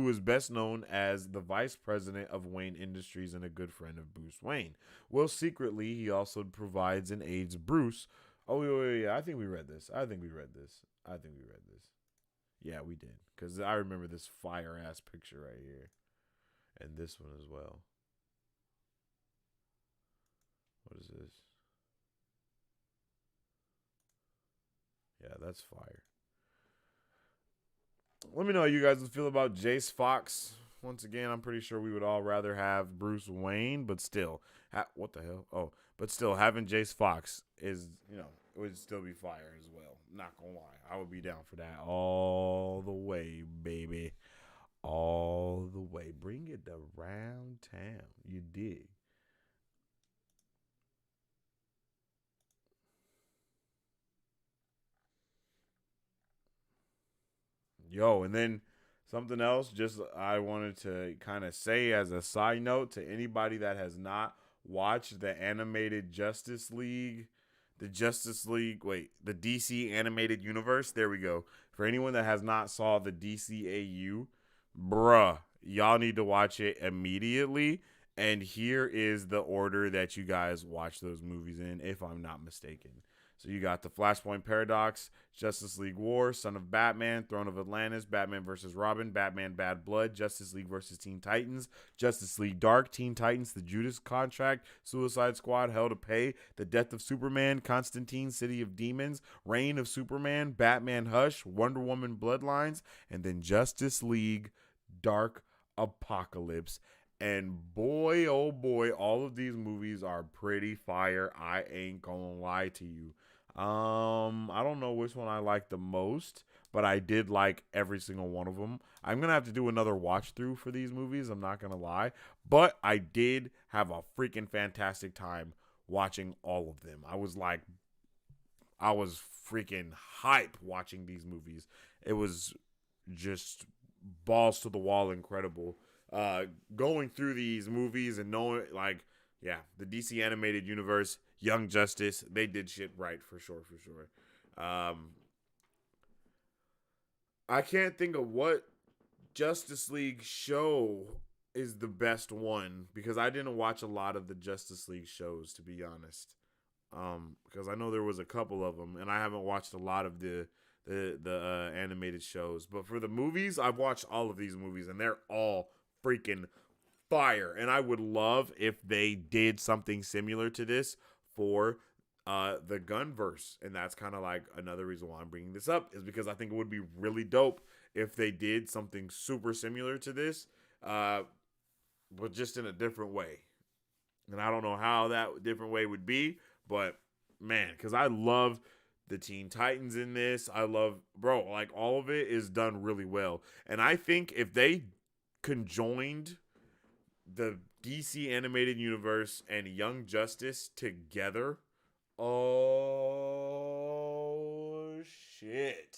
is best known as the vice president of Wayne Industries and a good friend of Bruce Wayne. Well, secretly, he also provides and aids Bruce. Oh, wait, I think we read this. Yeah, we did. Because I remember this fire-ass picture right here. And this one as well. What is this? Yeah, that's fire. Let me know how you guys feel about Jace Fox. Once again, I'm pretty sure we would all rather have Bruce Wayne, but still, what the hell? Oh, but still, having Jace Fox is, it would still be fire as well. Not gonna lie, I would be down for that all the way, baby, all the way. Bring it around town. You dig? Yo, and then something else, just I wanted to kind of say as a side note to anybody that has not watched the animated the DC animated universe. There we go. For anyone that has not saw the DCAU, bruh, Y'all need to watch it immediately. And here is the order that you guys watch those movies in, if I'm not mistaken. So you got the Flashpoint Paradox, Justice League War, Son of Batman, Throne of Atlantis, Batman vs. Robin, Batman Bad Blood, Justice League vs. Teen Titans, Justice League Dark, Teen Titans, The Judas Contract, Suicide Squad, Hell to Pay, The Death of Superman, Constantine, City of Demons, Reign of Superman, Batman Hush, Wonder Woman Bloodlines, and then Justice League Dark Apocalypse. And boy, oh boy, all of these movies are pretty fire. I ain't gonna lie to you. I don't know which one I like the most, but I did like every single one of them. I'm gonna have to do another watch through for these movies. I'm not gonna lie, but I did have a freaking fantastic time watching all of them. I was freaking hype watching these movies. It was just balls to the wall incredible. Going through these movies and knowing, like, yeah, the DC animated universe, Young Justice, they did shit right for sure, for sure. I can't think of what Justice League show is the best one because I didn't watch a lot of the Justice League shows, to be honest. Because I know there was a couple of them, and I haven't watched a lot of the animated shows. But for the movies, I've watched all of these movies, and they're all freaking fire. And I would love if they did something similar to this for the Gunverse. And that's kind of like another reason why I'm bringing this up, is because I think it would be really dope if they did something super similar to this, but just in a different way. And I don't know how that different way would be, but man, because I love the Teen Titans in this. I love, bro, like all of it is done really well. And I think if they conjoined the DC animated universe and Young Justice together, oh shit,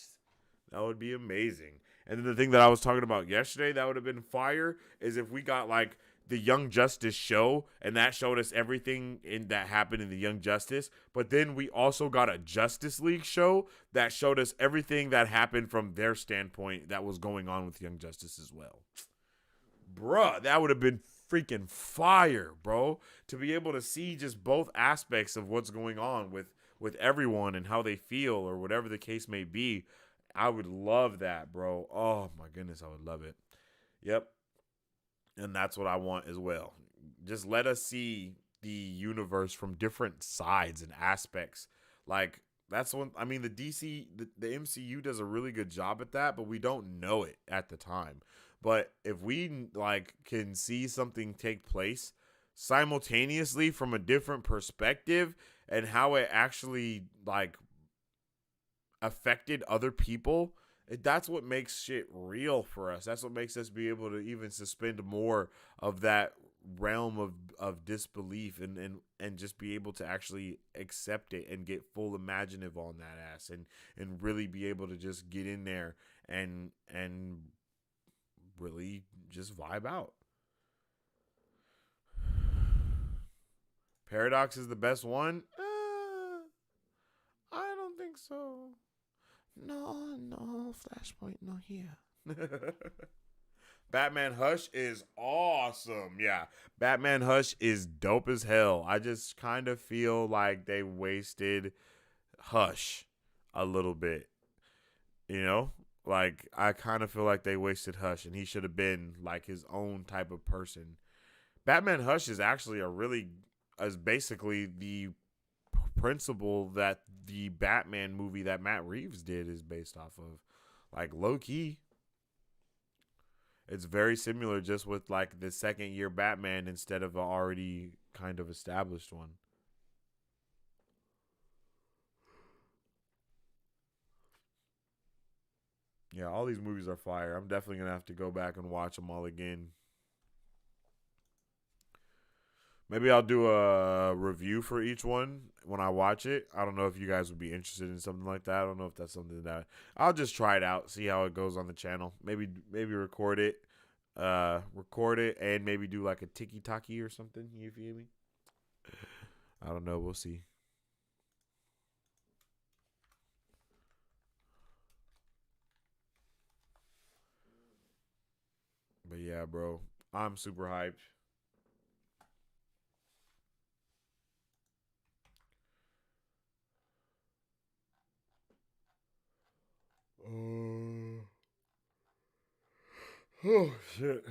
that would be amazing. And then the thing that I was talking about yesterday that would have been fire is if we got like the Young Justice show, and that showed us everything that happened in the Young Justice. But then we also got a Justice League show that showed us everything that happened from their standpoint that was going on with Young Justice as well. Bruh, that would have been freaking fire, bro. To be able to see just both aspects of what's going on with everyone and how they feel or whatever the case may be. I would love that, bro. Oh my goodness, I would love it. Yep. And that's what I want as well. Just let us see the universe from different sides and aspects. Like, that's one, I mean, the MCU does a really good job at that, but we don't know it at the time. But if we, like, can see something take place simultaneously from a different perspective and how it actually, like, affected other people, that's what makes shit real for us. That's what makes us be able to even suspend more of that realm of disbelief and just be able to actually accept it and get full imaginative on that ass and really be able to just get in there and really just vibe out. Paradox is the best one? I don't think so. No, Flashpoint, no here. Batman Hush is awesome. Yeah, Batman Hush is dope as hell. I just kind of feel like they wasted Hush a little bit. You know? Like, I kind of feel like they wasted Hush, and he should have been, like, his own type of person. Batman Hush is actually is basically the principle that the Batman movie that Matt Reeves did is based off of. Like, low key, it's very similar, just with like the second year Batman instead of an already kind of established one. Yeah, all these movies are fire. I'm definitely gonna have to go back and watch them all again. Maybe I'll do a review for each one when I watch it. I don't know if you guys would be interested in something like that. I don't know if that's something that I'll just try it out, see how it goes on the channel. Maybe record it and maybe do like a tiki taki or something. You feel me? I don't know. We'll see. But yeah, Yeah, bro. I'm super hyped. Uh, oh shit.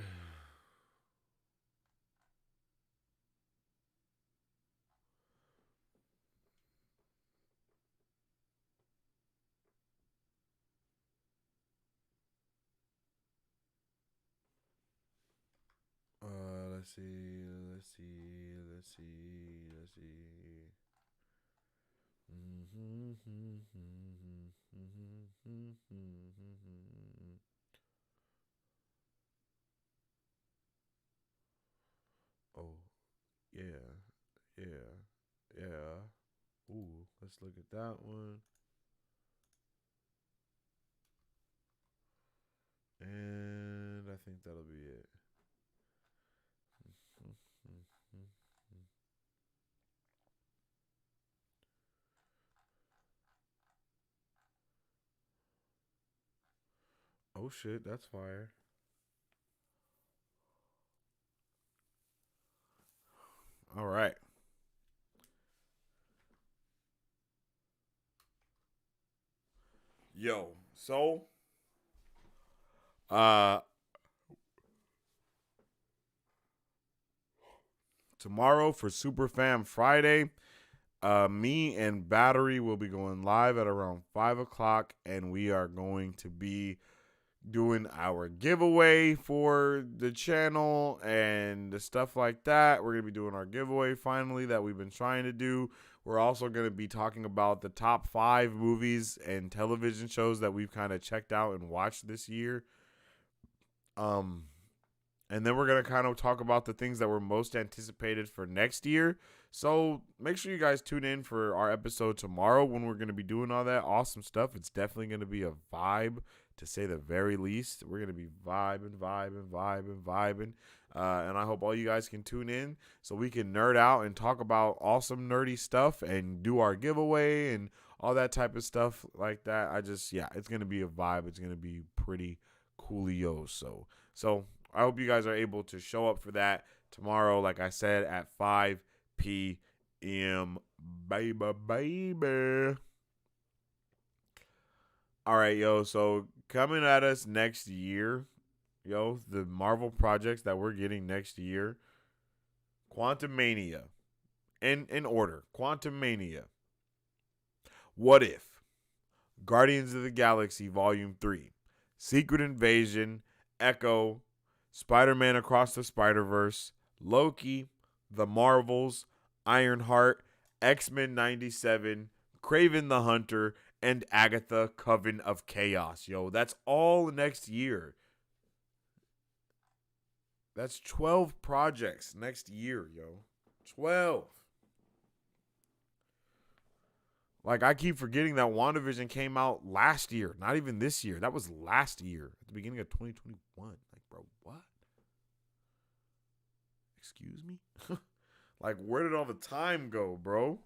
Let's see. Let's see. Let's see. Let's see. Oh, yeah. Yeah. Yeah. Ooh, let's look at that one. And I think that'll be it. Oh shit, that's fire. All right. Yo, so uh tomorrow for Super Fam Friday, me and Battery will be going live at around 5 o'clock, and we are going to be doing our giveaway for the channel and the stuff like that. We're going to be doing our giveaway finally that we've been trying to do. We're also going to be talking about the top 5 movies and television shows that we've kind of checked out and watched this year. And then we're going to kind of talk about the things that were most anticipated for next year. So make sure you guys tune in for our episode tomorrow when we're going to be doing all that awesome stuff. It's definitely going to be a vibe, to say the very least. We're going to be vibing. And I hope all you guys can tune in so we can nerd out and talk about awesome nerdy stuff and do our giveaway and all that type of stuff like that. It's going to be a vibe. It's going to be pretty coolio. So I hope you guys are able to show up for that tomorrow, like I said, at 5 p.m. Baby. All right, yo. So coming at us next year, yo, the Marvel projects that we're getting next year: Quantum Mania, in order, Quantum Mania, What If, Guardians of the Galaxy Volume 3, Secret Invasion, Echo, Spider-Man Across the Spider-Verse, Loki, The Marvels, Ironheart, X-Men 97, Kraven the Hunter, and Agatha Coven of Chaos. Yo, that's all next year. That's 12 projects next year, yo. 12. Like, I keep forgetting that WandaVision came out last year, not even this year. That was last year, at the beginning of 2021. Like, bro, what? Excuse me? Like, where did all the time go, bro?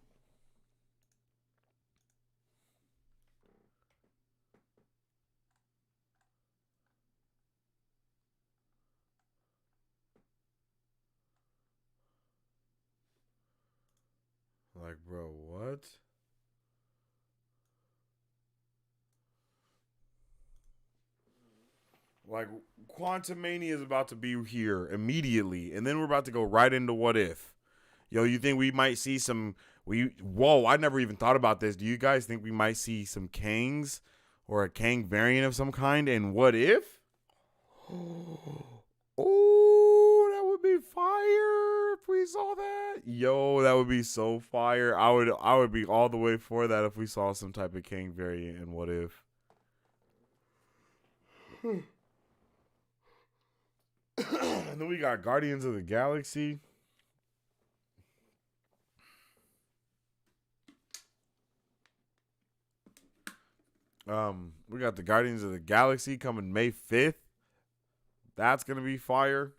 Like, bro, what? Like, Quantumania is about to be here immediately, and then we're about to go right into What If. Yo, you think we might see some? Whoa! I never even thought about this. Do you guys think we might see some Kangs or a Kang variant of some kind in What If? Oh, that would be fire if we saw that. Yo, that would be so fire. I would be all the way for that if we saw some type of Kang variant in What If. And then we got Guardians of the Galaxy. We got the Guardians of the Galaxy coming May 5th. That's gonna be fire.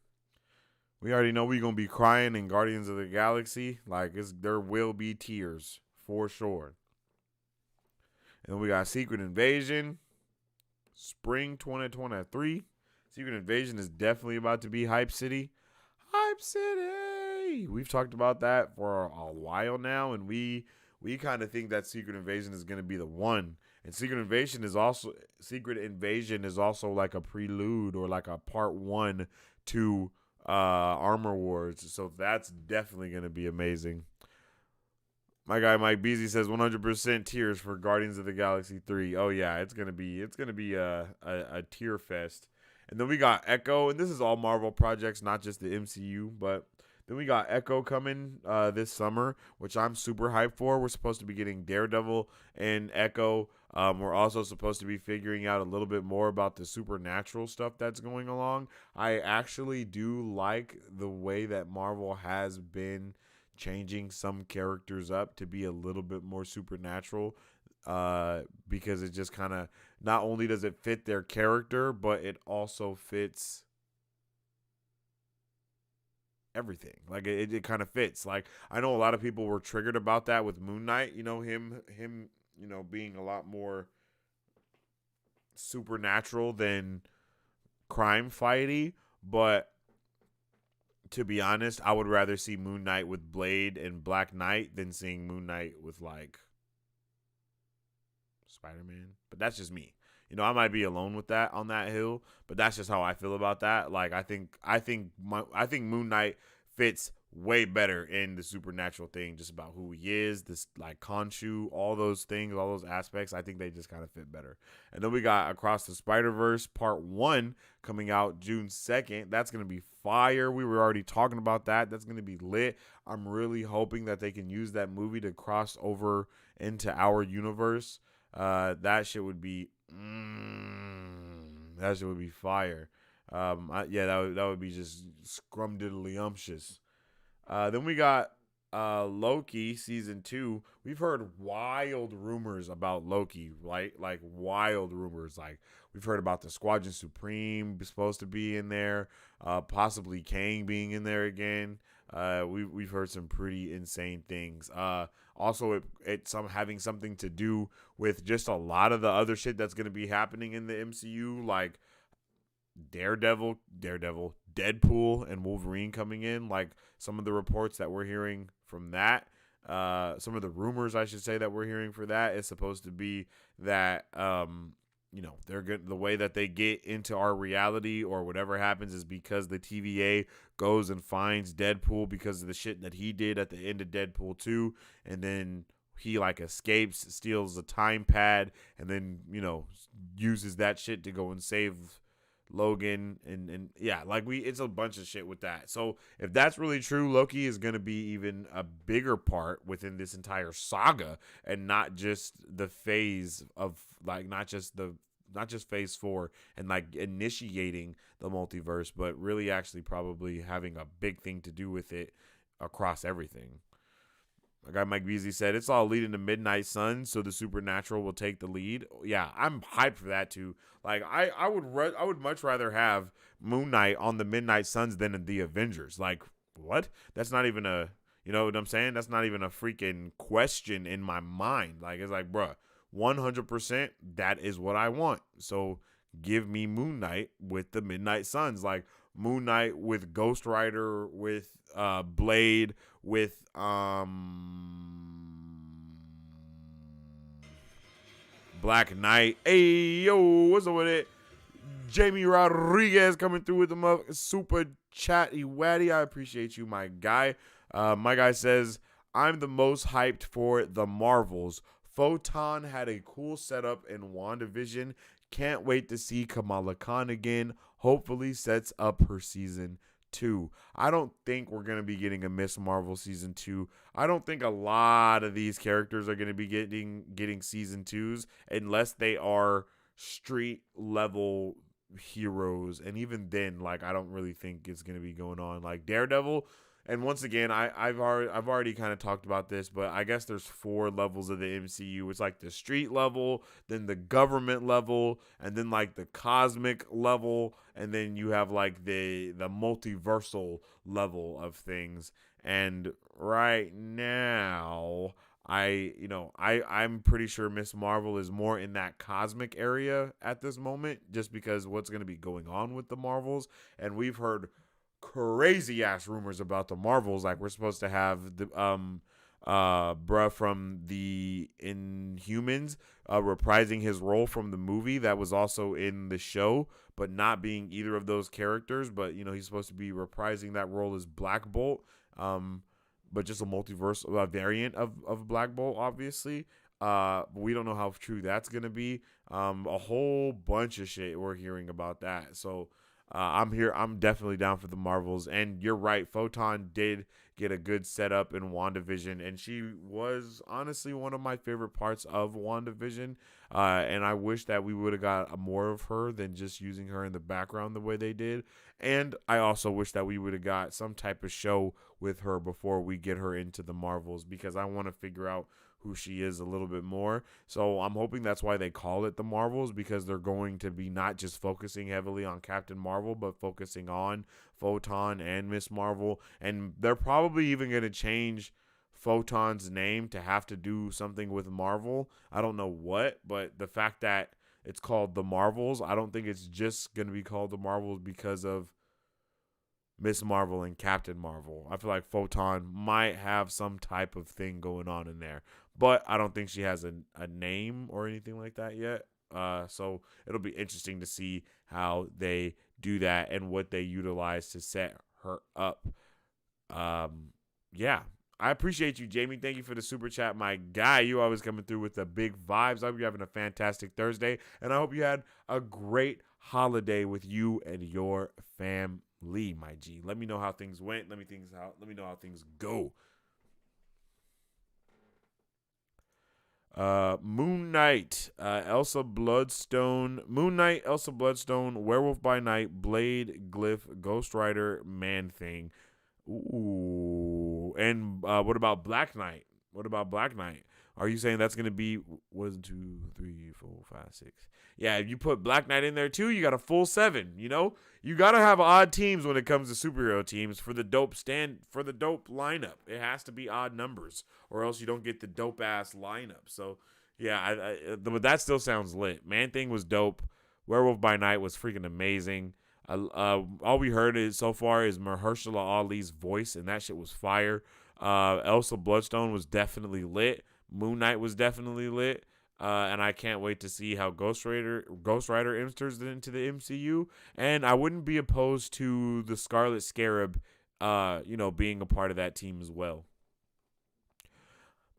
We already know we're gonna be crying in Guardians of the Galaxy. Like, there will be tears for sure. And then we got Secret Invasion, Spring 2023, Secret Invasion is definitely about to be Hype City. Hype City. We've talked about that for a while now, and we kind of think that Secret Invasion is going to be the one. And Secret Invasion is also like a prelude or like a part one to Armor Wars. So that's definitely going to be amazing. My guy Mike Beasley says 100% tears for Guardians of the Galaxy 3. Oh yeah, it's gonna be a tear fest. And then we got Echo, and this is all Marvel projects, not just the MCU. But then we got Echo coming this summer, which I'm super hyped for. We're supposed to be getting Daredevil and Echo. We're also supposed to be figuring out a little bit more about the supernatural stuff that's going along. I actually do like the way that Marvel has been changing some characters up to be a little bit more supernatural, because it just kind of, not only does it fit their character, but it also fits everything. Like it kind of fits. Like I know a lot of people were triggered about that with Moon Knight, him being a lot more supernatural than crime fighty, but to be honest, I would rather see Moon Knight with Blade and Black Knight than seeing Moon Knight with like Spider-Man. But that's just me. I might be alone with that on that hill, but that's just how I feel about that. Like I think Moon Knight fits way better in the supernatural thing, just about who he is, this like Khonshu, all those things, all those aspects. I think they just kind of fit better. And then we got Across the Spider-Verse Part 1 coming out June 2nd. That's going to be fire. We were already talking about that. That's going to be lit. I'm really hoping that they can use that movie to cross over into our universe. That shit would be fire. That would be just scrumdiddlyumptious. Then we got Loki season 2. We've heard wild rumors about Loki, right? Like wild rumors. Like we've heard about the Squadron Supreme supposed to be in there, possibly Kang being in there again. We've heard some pretty insane things. Also, it's having something to do with just a lot of the other shit that's going to be happening in the MCU, like Daredevil, Deadpool, and Wolverine coming in. Like some of the reports that we're hearing from that, some of the rumors, I should say, that we're hearing for that is supposed to be that, they're good. The way that they get into our reality or whatever happens is because the TVA goes and finds Deadpool because of the shit that he did at the end of Deadpool 2, and then he like escapes, steals a time pad, and then uses that shit to go and save Logan, and yeah, like it's a bunch of shit with that. So if that's really true, Loki is going to be even a bigger part within this entire saga, and not just the phase of like not just phase 4 and like initiating the multiverse, but really actually probably having a big thing to do with it across everything. My guy Mike Beasley said it's all leading to Midnight Suns, so the supernatural will take the lead. Yeah, I'm hyped for that too. Like I would much rather have Moon Knight on the Midnight Suns than in the Avengers. Like what? That's not even a, you know what I'm saying? That's not even a freaking question in my mind. Like it's like, bruh, 100% that is what I want. So give me Moon Knight with the Midnight Suns. Like Moon Knight with Ghost Rider, with Blade, with Black Knight. Hey yo, what's up with it? Jamie Rodriguez coming through with the super chatty waddy. I appreciate you, my guy. My guy says, I'm the most hyped for the Marvels. Photon had a cool setup in WandaVision. Can't wait to see Kamala Khan again. Hopefully sets up her season 2. I don't think we're going to be getting a Miss Marvel season 2. I don't think a lot of these characters are going to be getting season 2s unless they are street level heroes. And even then, like, I don't really think it's going to be going on. Like Daredevil. And once again, I've already kind of talked about this, but I guess there's 4 levels of the MCU. It's like the street level, then the government level, and then like the cosmic level, and then you have like the multiversal level of things. And right now, I'm pretty sure Miss Marvel is more in that cosmic area at this moment, just because what's going to be going on with the Marvels, and we've heard crazy ass rumors about the Marvels. Like we're supposed to have the bruh from the Inhumans reprising his role from the movie that was also in the show, but not being either of those characters. But he's supposed to be reprising that role as Black Bolt. But just a multiverse variant of Black Bolt, obviously. We don't know how true that's gonna be. A whole bunch of shit we're hearing about that. So I'm here. I'm definitely down for the Marvels. And you're right. Photon did get a good setup in WandaVision, and she was honestly one of my favorite parts of WandaVision. And I wish that we would have got more of her than just using her in the background the way they did. And I also wish that we would have got some type of show with her before we get her into the Marvels, because I want to figure out who she is a little bit more. So I'm hoping that's why they call it the Marvels, because they're going to be not just focusing heavily on Captain Marvel, but focusing on Photon and Miss Marvel. And they're probably even going to change Photon's name to have to do something with Marvel. I don't know what, but the fact that it's called the Marvels, I don't think it's just going to be called the Marvels because of Miss Marvel and Captain Marvel. I feel like Photon might have some type of thing going on in there, but I don't think she has a name or anything like that yet. So it'll be interesting to see how they do that and what they utilize to set her up. Yeah. I appreciate you, Jamie. Thank you for the super chat, my guy. You always coming through with the big vibes. I hope you're having a fantastic Thursday, and I hope you had a great holiday with you and your family, my G. Let me know how things went. Let me know how things go. Moon Knight, Elsa Bloodstone, Werewolf by Night, Blade, Glyph, Ghost Rider, Man Thing. Ooh. And what about Black Knight? Are you saying that's going to be 1, 2, 3, 4, 5, 6? Yeah, if you put Black Knight in there too, you got a full 7, You got to have odd teams when it comes to superhero teams for the dope lineup. It has to be odd numbers, or else you don't get the dope ass lineup. So, yeah, but that still sounds lit. Man Thing was dope. Werewolf by Night was freaking amazing. All we heard so far is Mahershala Ali's voice, and that shit was fire. Elsa Bloodstone was definitely lit. Moon Knight was definitely lit. And I can't wait to see how Ghost Rider enters into the MCU. And I wouldn't be opposed to the Scarlet Scarab, being a part of that team as well.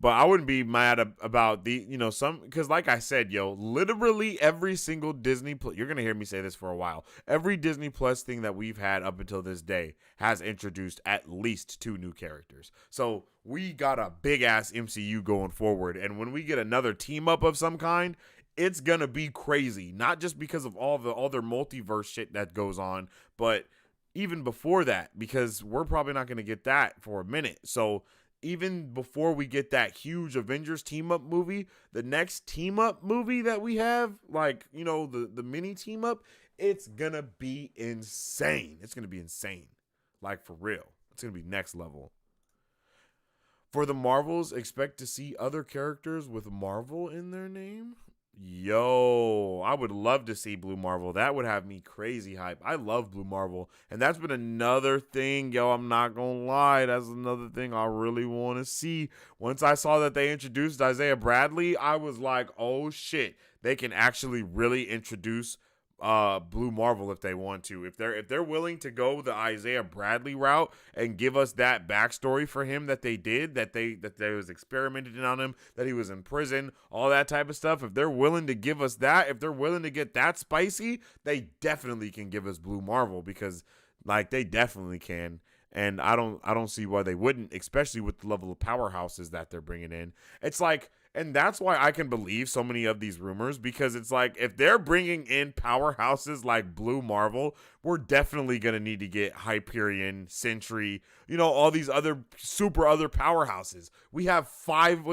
But I wouldn't be mad about because like I said, literally every single Disney Plus, you're going to hear me say this for a while. Every Disney Plus thing that we've had up until this day has introduced at least 2 new characters. So we got a big ass MCU going forward. And when we get another team up of some kind, it's going to be crazy. Not just because of all the other multiverse shit that goes on, but even before that, because we're probably not going to get that for a minute. So even before we get that huge Avengers team up movie, the next team up movie that we have, the mini team up, it's gonna be insane. It's gonna be insane. Like, for real. It's gonna be next level. For the Marvels, expect to see other characters with Marvel in their name. Yo, I would love to see Blue Marvel. That would have me crazy hype. I love Blue Marvel. And that's been another thing, I'm not going to lie. That's another thing I really want to see. Once I saw that they introduced Isaiah Bradley, I was like, oh shit. They can actually really introduce Blue Marvel if they want to. If they're willing to go the Isaiah Bradley route and give us that backstory for him that they did, that they was experimenting on him, that he was in prison, all that type of stuff. If they're willing to give us that, if they're willing to get that spicy, they definitely can give us Blue Marvel, because they definitely can. And I don't see why they wouldn't, especially with the level of powerhouses that they're bringing in. And that's why I can believe so many of these rumors, because it's like, if they're bringing in powerhouses like Blue Marvel, we're definitely going to need to get Hyperion, Sentry, all these other powerhouses. We have 5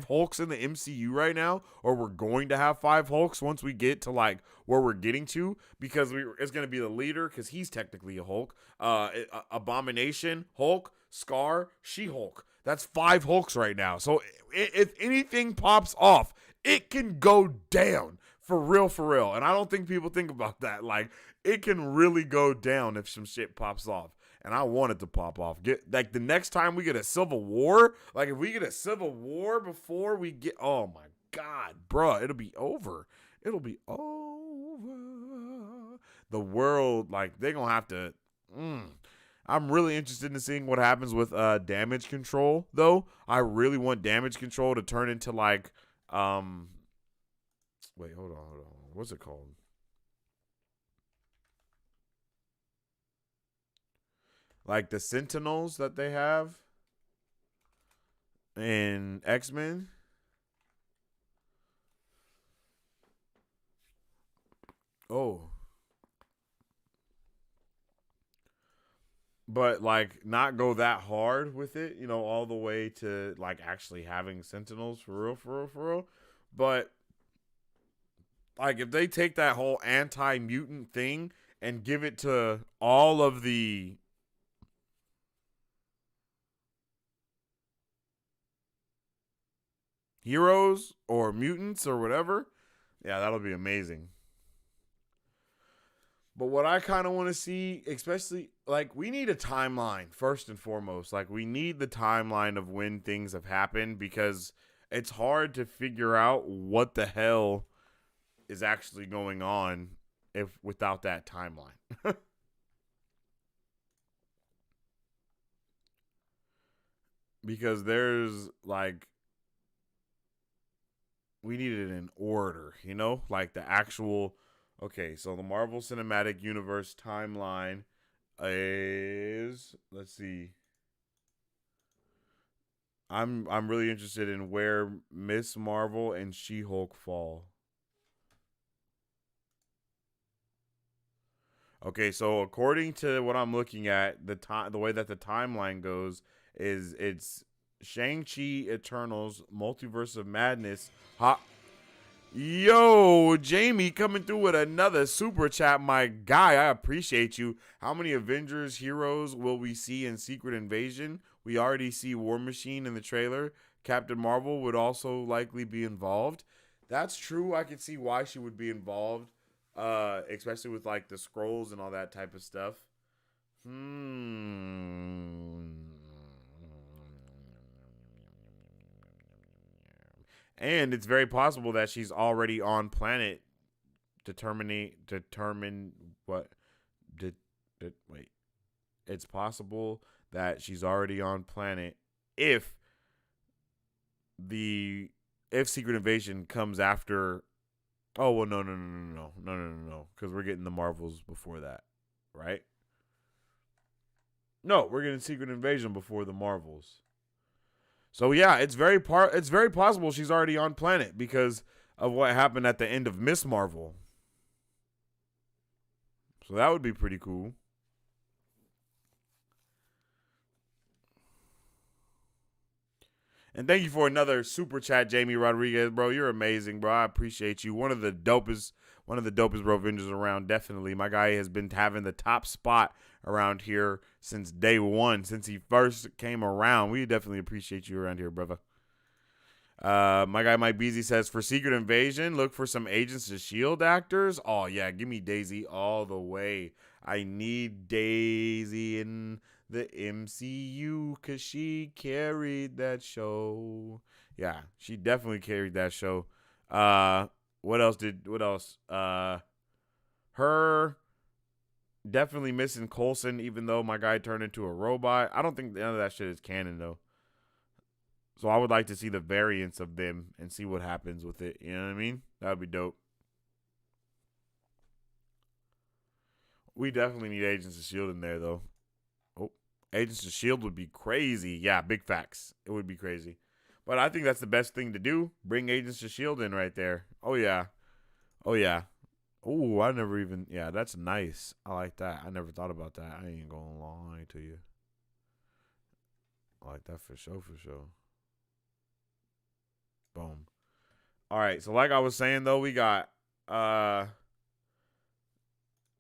Hulks in the MCU right now, or we're going to have 5 Hulks once we get to where we're getting to, because it's going to be the leader, because he's technically a Hulk, Abomination, Hulk, Scar, She-Hulk. That's 5 Hulks right now. So if anything pops off, it can go down for real, for real. And I don't think people think about that. Like, it can really go down if some shit pops off. And I want it to pop off. Get like the next time we get a civil war, like if we get a civil war before we get, oh my God, bruh, it'll be over. It'll be over. The world, like, they're gonna have to. I'm really interested in seeing what happens with damage control, though. I really want damage control to turn into like, wait, hold on. What's it called? Like the Sentinels that they have in X-Men. Oh. But like not go that hard with it, you know, all the way to like actually having Sentinels for real, for real, for real. But like if they take that whole anti-mutant thing and give it to all of the heroes or mutants or whatever, yeah, that'll be amazing. But what I kind of want to see, especially, like, we need a timeline, first and foremost. Like, we need the timeline of when things have happened because it's hard to figure out what the hell is actually going on if without that timeline. Because there's, like, we need it in order, you know? Like, the actual, okay, so the Marvel Cinematic Universe timeline is, let's see. I'm really interested in where Miss Marvel and She-Hulk fall. Okay, so according to what I'm looking at, the way that the timeline goes is it's Shang-Chi Eternals Multiverse of Madness. Yo, Jamie coming through with another super chat, my guy. I appreciate you. How many Avengers heroes will we see in Secret Invasion? We already see War Machine in the trailer. Captain Marvel would also likely be involved. That's true. I can see why she would be involved, especially with like the scrolls and all that type of stuff. And it's very possible that she's already on planet determine what wait. It's possible that she's already on planet if the if Secret Invasion comes after. Oh well, no, because we're getting the Marvels before that, right? No, we're getting Secret Invasion before the Marvels. So yeah, it's very possible she's already on planet because of what happened at the end of Miss Marvel. So that would be pretty cool. And thank you for another super chat, Jamie Rodriguez, bro. You're amazing, bro. I appreciate you. One of the dopest Brovengers around. Definitely, my guy has been having the top spot around here since day one, since he first came around. We definitely appreciate you around here, brother. My guy Mike Beasy says for Secret Invasion, look for some Agents of S.H.I.E.L.D. actors. Oh yeah, give me Daisy all the way. I need Daisy in the MCU because she carried that show. Yeah, she definitely carried that show. What else? Her definitely missing Coulson, even though my guy turned into a robot. I don't think none of that shit is canon though. So I would like to see the variants of them and see what happens with it. You know what I mean? That would be dope. We definitely need Agents of S.H.I.E.L.D. in there, though. Oh, Agents of S.H.I.E.L.D. would be crazy. Yeah, big facts. It would be crazy. But I think that's the best thing to do. Bring Agents of S.H.I.E.L.D. in right there. Oh, yeah. Oh, yeah. Oh, I never even. Yeah, that's nice. I like that. I never thought about that. I ain't going to lie to you. I like that for sure, for sure. Boom. All right, so like I was saying though, we got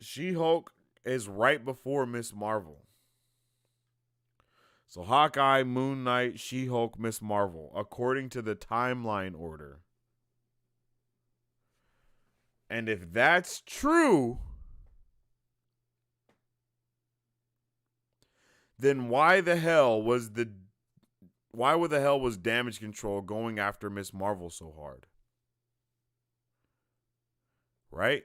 She-Hulk is right before Miss Marvel. So Hawkeye, Moon Knight, She-Hulk, Miss Marvel, according to the timeline order. And if that's true, then why the hell was Damage Control going after Miss Marvel so hard? Right?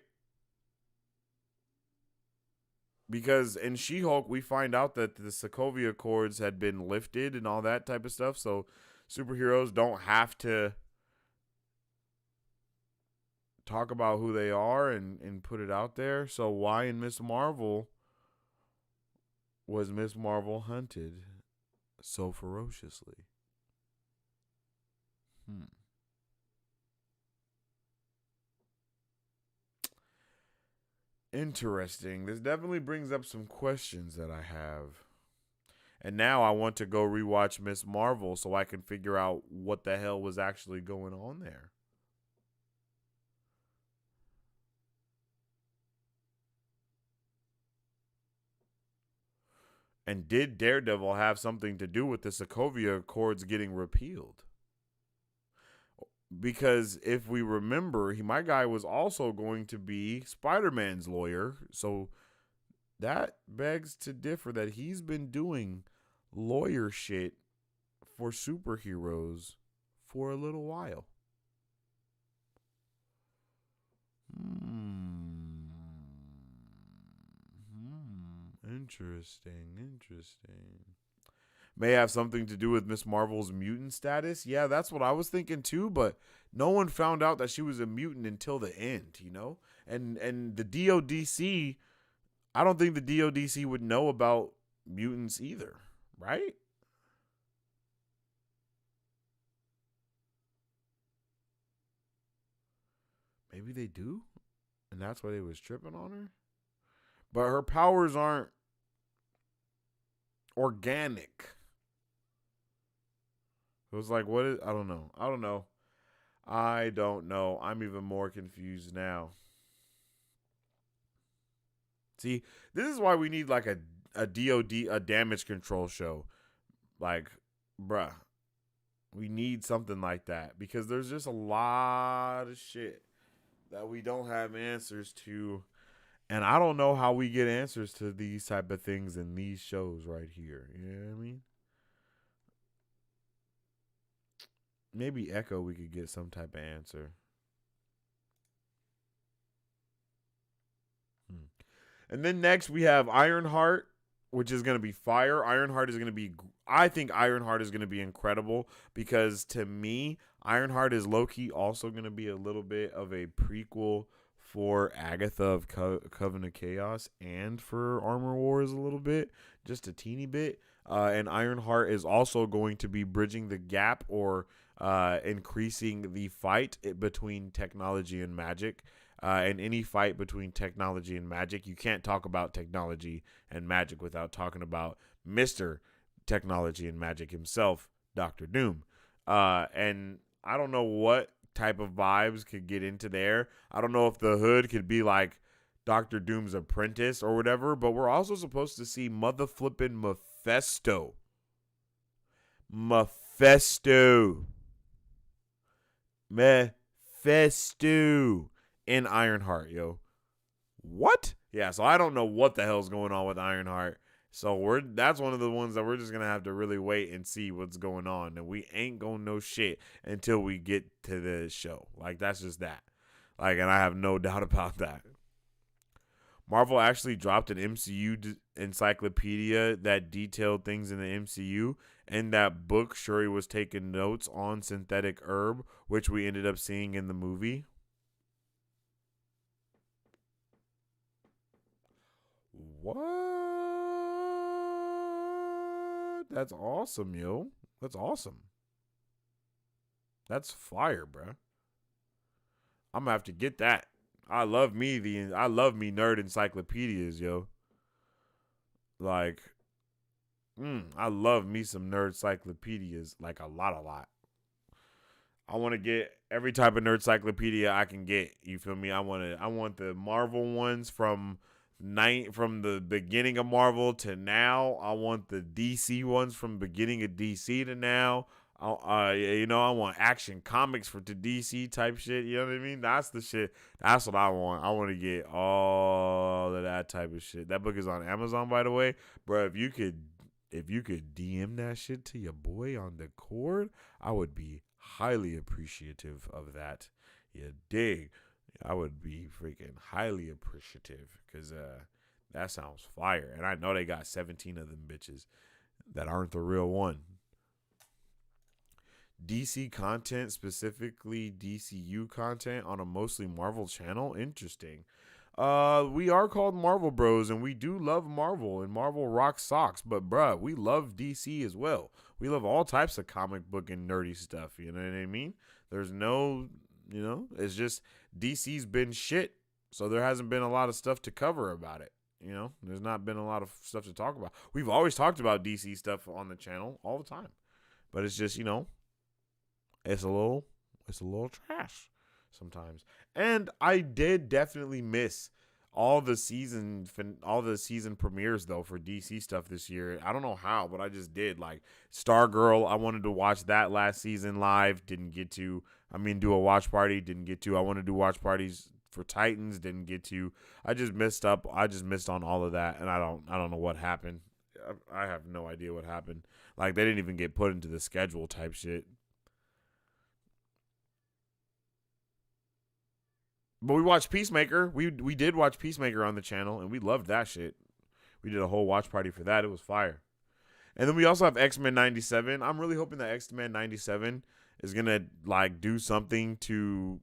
Because in She-Hulk, we find out that the Sokovia Accords had been lifted and all that type of stuff. So superheroes don't have to talk about who they are and put it out there. So why in Miss Marvel was Miss Marvel hunted so ferociously? Interesting. This definitely brings up some questions that I have. And now I want to go rewatch Miss Marvel so I can figure out what the hell was actually going on there. And did Daredevil have something to do with the Sokovia Accords getting repealed? Because if we remember, my guy was also going to be Spider-Man's lawyer. So that begs to differ that he's been doing lawyer shit for superheroes for a little while. Interesting. May have something to do with Miss Marvel's mutant status. Yeah, that's what I was thinking too, but no one found out that she was a mutant until the end, you know? And the DODC, I don't think the DODC would know about mutants either, right? Maybe they do, and that's why they was tripping on her. But her powers aren't organic. It was like, what is, I don't know. I don't know. I'm even more confused now. See, this is why we need like a DOD, a damage control show. Like, bruh, we need something like that because there's just a lot of shit that we don't have answers to. And I don't know how we get answers to these type of things in these shows right here. You know what I mean? Maybe Echo, we could get some type of answer. And then next we have Ironheart, which is going to be fire. Ironheart is going to be, I think Ironheart is going to be incredible because to me, Ironheart is low-key also going to be a little bit of a prequel for Agatha of Coven of Chaos and for Armor Wars a little bit, just a teeny bit. And Ironheart is also going to be bridging the gap or increasing the fight between technology and magic. And any fight between technology and magic, you can't talk about technology and magic without talking about Mr. Technology and Magic himself, Dr. Doom. And I don't know what type of vibes could get into there. I don't know if the Hood could be like Dr. Doom's apprentice or whatever, but we're also supposed to see mother flipping Mephisto. Mephisto in Ironheart, yo. What? Yeah, so I don't know what the hell's going on with Ironheart. So that's one of the ones that we're just gonna have to really wait and see what's going on. And we ain't gonna know shit until we get to the show. Like that's just that. Like, and I have no doubt about that. Marvel actually dropped an MCU encyclopedia that detailed things in the MCU. In that book, Shuri was taking notes on synthetic herb, which we ended up seeing in the movie. What? That's awesome, yo. That's awesome. That's fire, bruh. I'm gonna have to get that. I love me nerd encyclopedias, yo. Like, I love me some nerd encyclopedias, like a lot. I want to get every type of nerd encyclopedia I can get. You feel me? I want the Marvel ones from from the beginning of Marvel to now. I want the DC ones from beginning of DC to now. I want Action Comics for the DC type shit. You know what I mean? That's the shit. That's what I want. I want to get all of that type of shit. That book is on Amazon, by the way, bro. If you could DM that shit to your boy on the cord, I would be highly appreciative of that. You dig? I would be freaking highly appreciative because that sounds fire. And I know they got 17 of them bitches that aren't the real one. DC content, specifically DCU content on a mostly Marvel channel. Interesting. We are called Marvel Bros, and we do love Marvel, and Marvel rocks socks. But bruh, we love DC as well. We love all types of comic book and nerdy stuff. You know what I mean? There's no, it's just DC's been shit, so there hasn't been a lot of stuff to cover about it. There's not been a lot of stuff to talk about. We've always talked about DC stuff on the channel all the time, but it's just it's a little trash sometimes. And I did definitely miss all the season premieres though for DC stuff this year. I don't know how, but I just did. Like Stargirl, I wanted to watch that last season live, didn't get to. Do a watch party, didn't get to. I wanted to do watch parties for Titans, didn't get to. I just missed on all of that, and I don't know what happened. I have no idea what happened. Like they didn't even get put into the schedule type shit. But we watched Peacemaker. We did watch Peacemaker on the channel, and we loved that shit. We did a whole watch party for that. It was fire. And then we also have X-Men 97. I'm really hoping that X-Men 97 is going to, do something to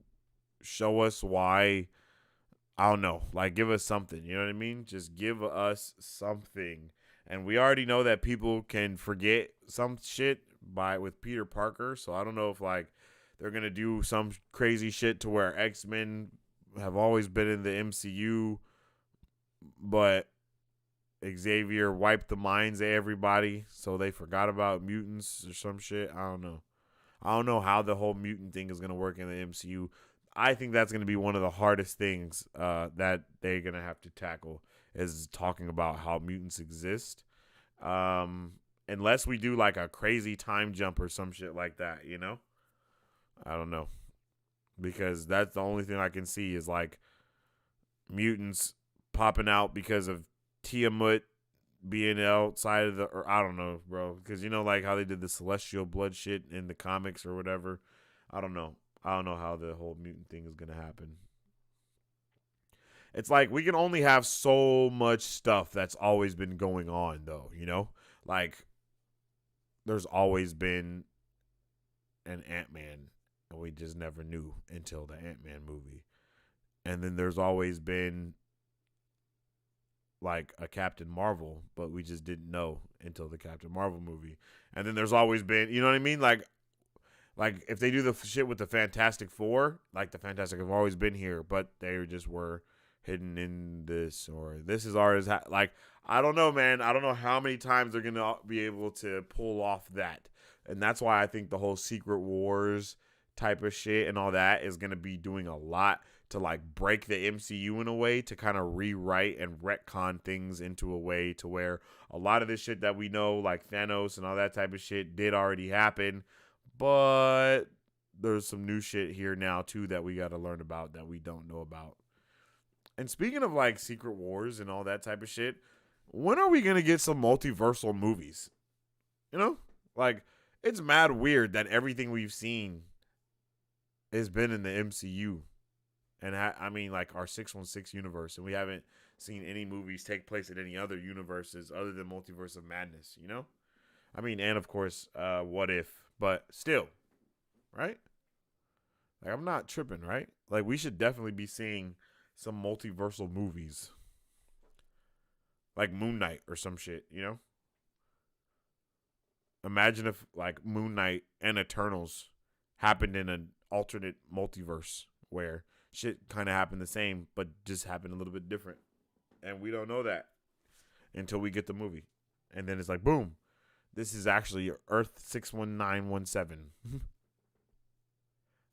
show us why, I don't know, give us something. You know what I mean? Just give us something. And we already know that people can forget some shit with Peter Parker. So I don't know if, they're going to do some crazy shit to where X-Men have always been in the MCU, but Xavier wiped the minds of everybody, so they forgot about mutants or some shit. I don't know. I don't know how the whole mutant thing is going to work in the MCU. I think that's going to be one of the hardest things that they're going to have to tackle is talking about how mutants exist. Unless we do a crazy time jump or some shit like that, I don't know. Because that's the only thing I can see is mutants popping out because of Tiamat being outside of or I don't know, bro. Because how they did the celestial blood shit in the comics or whatever. I don't know. I don't know how the whole mutant thing is gonna happen. It's we can only have so much stuff that's always been going on, though. There's always been an Ant-Man. And we just never knew until the Ant-Man movie. And then there's always been a Captain Marvel, but we just didn't know until the Captain Marvel movie. And then there's always been, you know what I mean? If they do the shit with the Fantastic Four, the Fantastic have always been here, but they just were hidden in this, or this is ours. I don't know, man. I don't know how many times they're going to be able to pull off that. And that's why I think the whole Secret Wars type of shit and all that is going to be doing a lot to break the MCU in a way to kind of rewrite and retcon things into a way to where a lot of this shit that we know Thanos and all that type of shit did already happen, but there's some new shit here now too that we got to learn about that we don't know about. And speaking of Secret Wars and all that type of shit, when are we going to get some multiversal movies? It's mad weird that everything we've seen has been in the MCU, and our 616 universe, and we haven't seen any movies take place in any other universes other than Multiverse of Madness, and of course, What If, but still, right? I'm not tripping, right? We should definitely be seeing some multiversal movies, like Moon Knight or some shit, Imagine if Moon Knight and Eternals happened in an alternate multiverse where shit kind of happened the same, but just happened a little bit different. And we don't know that until we get the movie. And then it's boom, this is actually Earth 61917.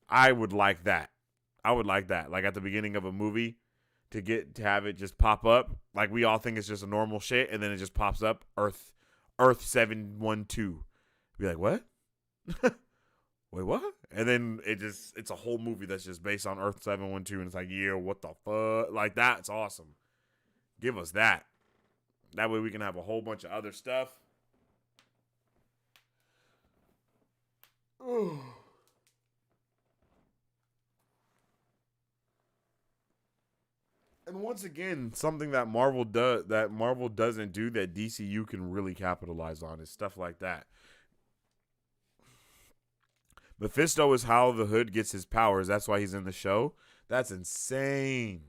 I would like that. At the beginning of a movie, to have it just pop up. Like we all think it's just a normal shit, and then it just pops up Earth 712. Be like, what? Wait, what? And then it's a whole movie that's just based on Earth 712, and it's like, yeah, what the fuck? Like, that's awesome. Give us that. That way we can have a whole bunch of other stuff. Ooh. And once again, something that Marvel doesn't do that DCU can really capitalize on is stuff like that. Mephisto is how the Hood gets his powers. That's why he's in the show. That's insane.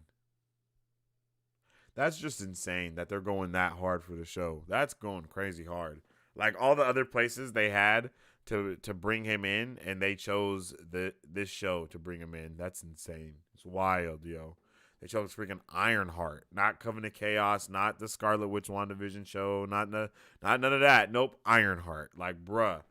That's just insane that they're going that hard for the show. That's going crazy hard. Like all the other places they had to bring him in, and they chose this show to bring him in. That's insane. It's wild, yo. They chose freaking Ironheart, not Coven of Chaos, not the Scarlet Witch WandaVision show, not none of that. Nope, Ironheart. Like, bruh,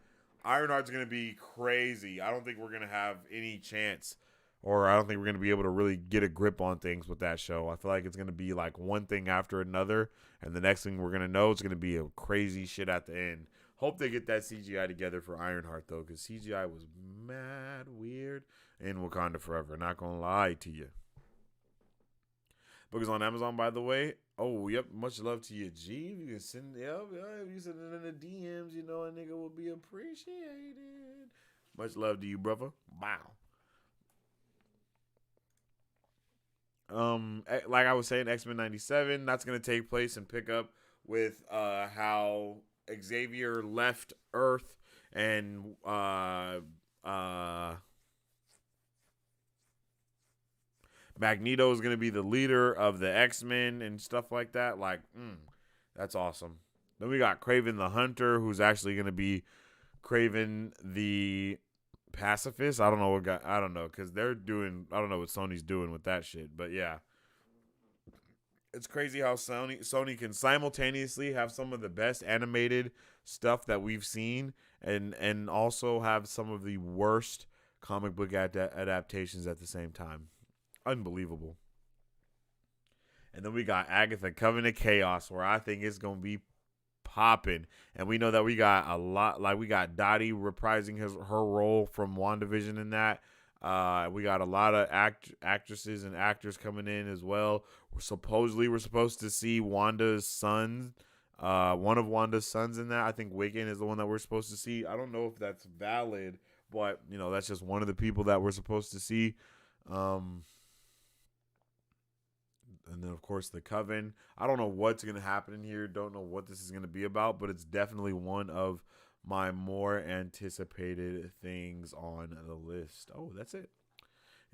Ironheart's gonna be crazy. I don't think we're gonna have any chance, or I don't think we're gonna be able to really get a grip on things with that show. I feel like it's gonna be like one thing after another, and the next thing we're gonna know, it's gonna be a crazy shit at the end. Hope they get that CGI together for Ironheart though, because CGI was mad weird in Wakanda Forever. Not gonna lie to you. Book is on Amazon, by the way. Oh, yep. Much love to you, G. You can send, if you send it in the DMs, you know a nigga will be appreciated. Much love to you, brother. Wow. Like I was saying, X-Men 97. That's gonna take place and pick up with how Xavier left Earth and Magneto is going to be the leader of the X-Men and stuff like that. Like, that's awesome. Then we got Kraven the Hunter, who's actually going to be Kraven the Pacifist. I don't know, because I don't know what Sony's doing with that shit. But yeah. It's crazy how Sony can simultaneously have some of the best animated stuff that we've seen and also have some of the worst comic book adaptations at the same time. Unbelievable. And then we got Agatha Coven of Chaos, where I think it's going to be popping. And we know that we got a lot, like we got Dottie reprising her role from WandaVision in that. We got a lot of actresses and actors coming in as well. We're supposed to see Wanda's son, one of Wanda's sons in that. I think Wiccan is the one that we're supposed to see. I don't know if that's valid, but that's just one of the people that we're supposed to see. And then, of course, the Coven. I don't know what's going to happen in here. Don't know what this is going to be about, but it's definitely one of my more anticipated things on the list. Oh, that's it.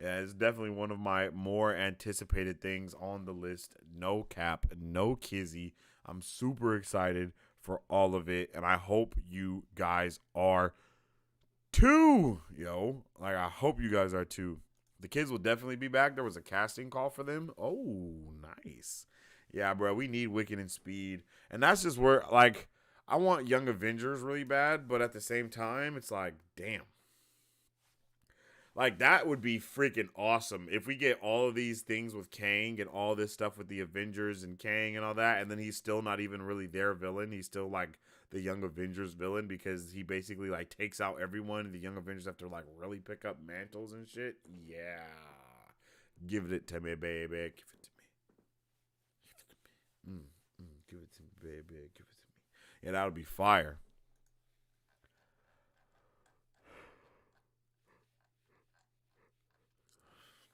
Yeah, it's definitely one of my more anticipated things on the list. No cap, no kizzy. I'm super excited for all of it, and I hope you guys are too. Like, I hope you guys are too. The kids will definitely be back. There was a casting call for them. Oh, nice. Yeah, bro, we need Wiccan and Speed. And that's just where, like, I want Young Avengers really bad, but at the same time, it's like, damn. Like, that would be freaking awesome if we get all of these things with Kang and all this stuff with the Avengers and Kang and all that, and then he's still not even really their villain. He's still, like, the Young Avengers villain because he basically, like, takes out everyone, and the Young Avengers have to, like, really pick up mantles and shit. Yeah. Give it to me, baby. Give it to me. Give it to me. Give it to me, baby. Give it to me. Yeah, that would be fire.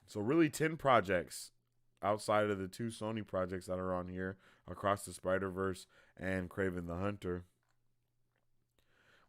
So really 10 projects outside of the 2 Sony projects that are on here, Across the Spider-Verse and Kraven the Hunter.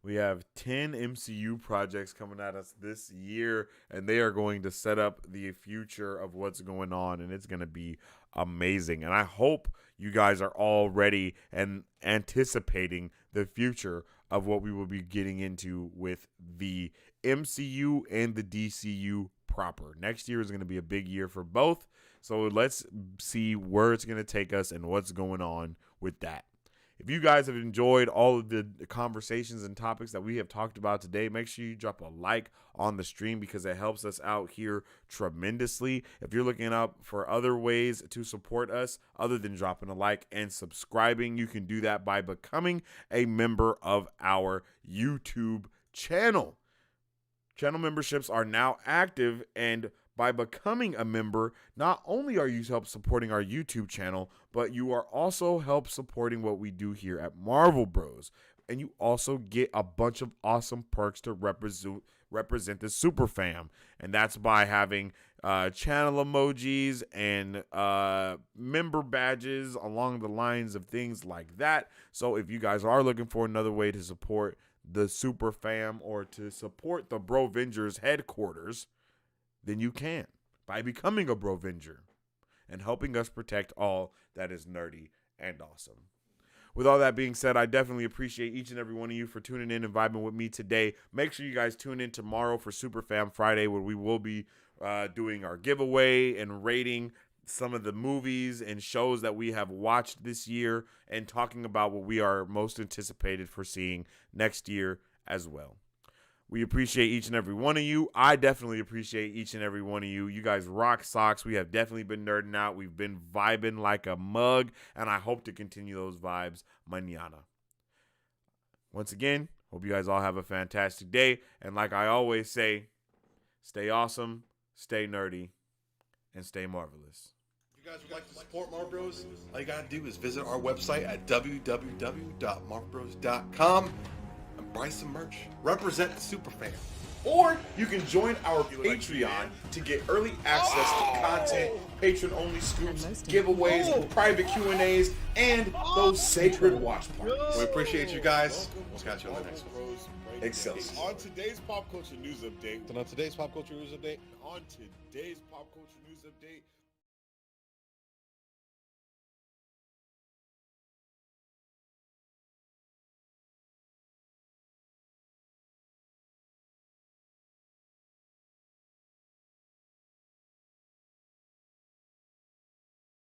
We have 10 MCU projects coming at us this year, and they are going to set up the future of what's going on, and it's going to be amazing. And I hope you guys are all ready and anticipating the future of what we will be getting into with the MCU and the DCU proper. Next year is going to be a big year for both, so let's see where it's going to take us and what's going on with that. If you guys have enjoyed all of the conversations and topics that we have talked about today, make sure you drop a like on the stream because it helps us out here tremendously. If you're looking up for other ways to support us other than dropping a like and subscribing, you can do that by becoming a member of our YouTube channel. Channel memberships are now active, and by becoming a member, not only are you help supporting our YouTube channel, but you are also help supporting what we do here at Marvel Bros. And you also get a bunch of awesome perks to represent the Super Fam. And that's by having channel emojis and member badges along the lines of things like that. So if you guys are looking for another way to support the Super Fam or to support the Brovengers headquarters, then you can by becoming a Brovenger and helping us protect all that is nerdy and awesome. With all that being said, I definitely appreciate each and every one of you for tuning in and vibing with me today. Make sure you guys tune in tomorrow for Super Fam Friday, where we will be doing our giveaway and rating some of the movies and shows that we have watched this year and talking about what we are most anticipated for seeing next year as well. We appreciate each and every one of you. I definitely appreciate each and every one of you. You guys rock socks. We have definitely been nerding out. We've been vibing like a mug, and I hope to continue those vibes mañana. Once again, hope you guys all have a fantastic day. And like I always say, stay awesome, stay nerdy, and stay marvelous. If you guys would like to support Marvel Bros, all you gotta do is visit our website at www.marvelbros.com and buy some merch. Represent the Super Fam. Or you can join our Patreon to get early access to content, patron-only scoops, giveaways, private Q&As, and those sacred watch parties. We appreciate you guys. We'll catch you on the next one. Excelsior. On today's pop culture news update,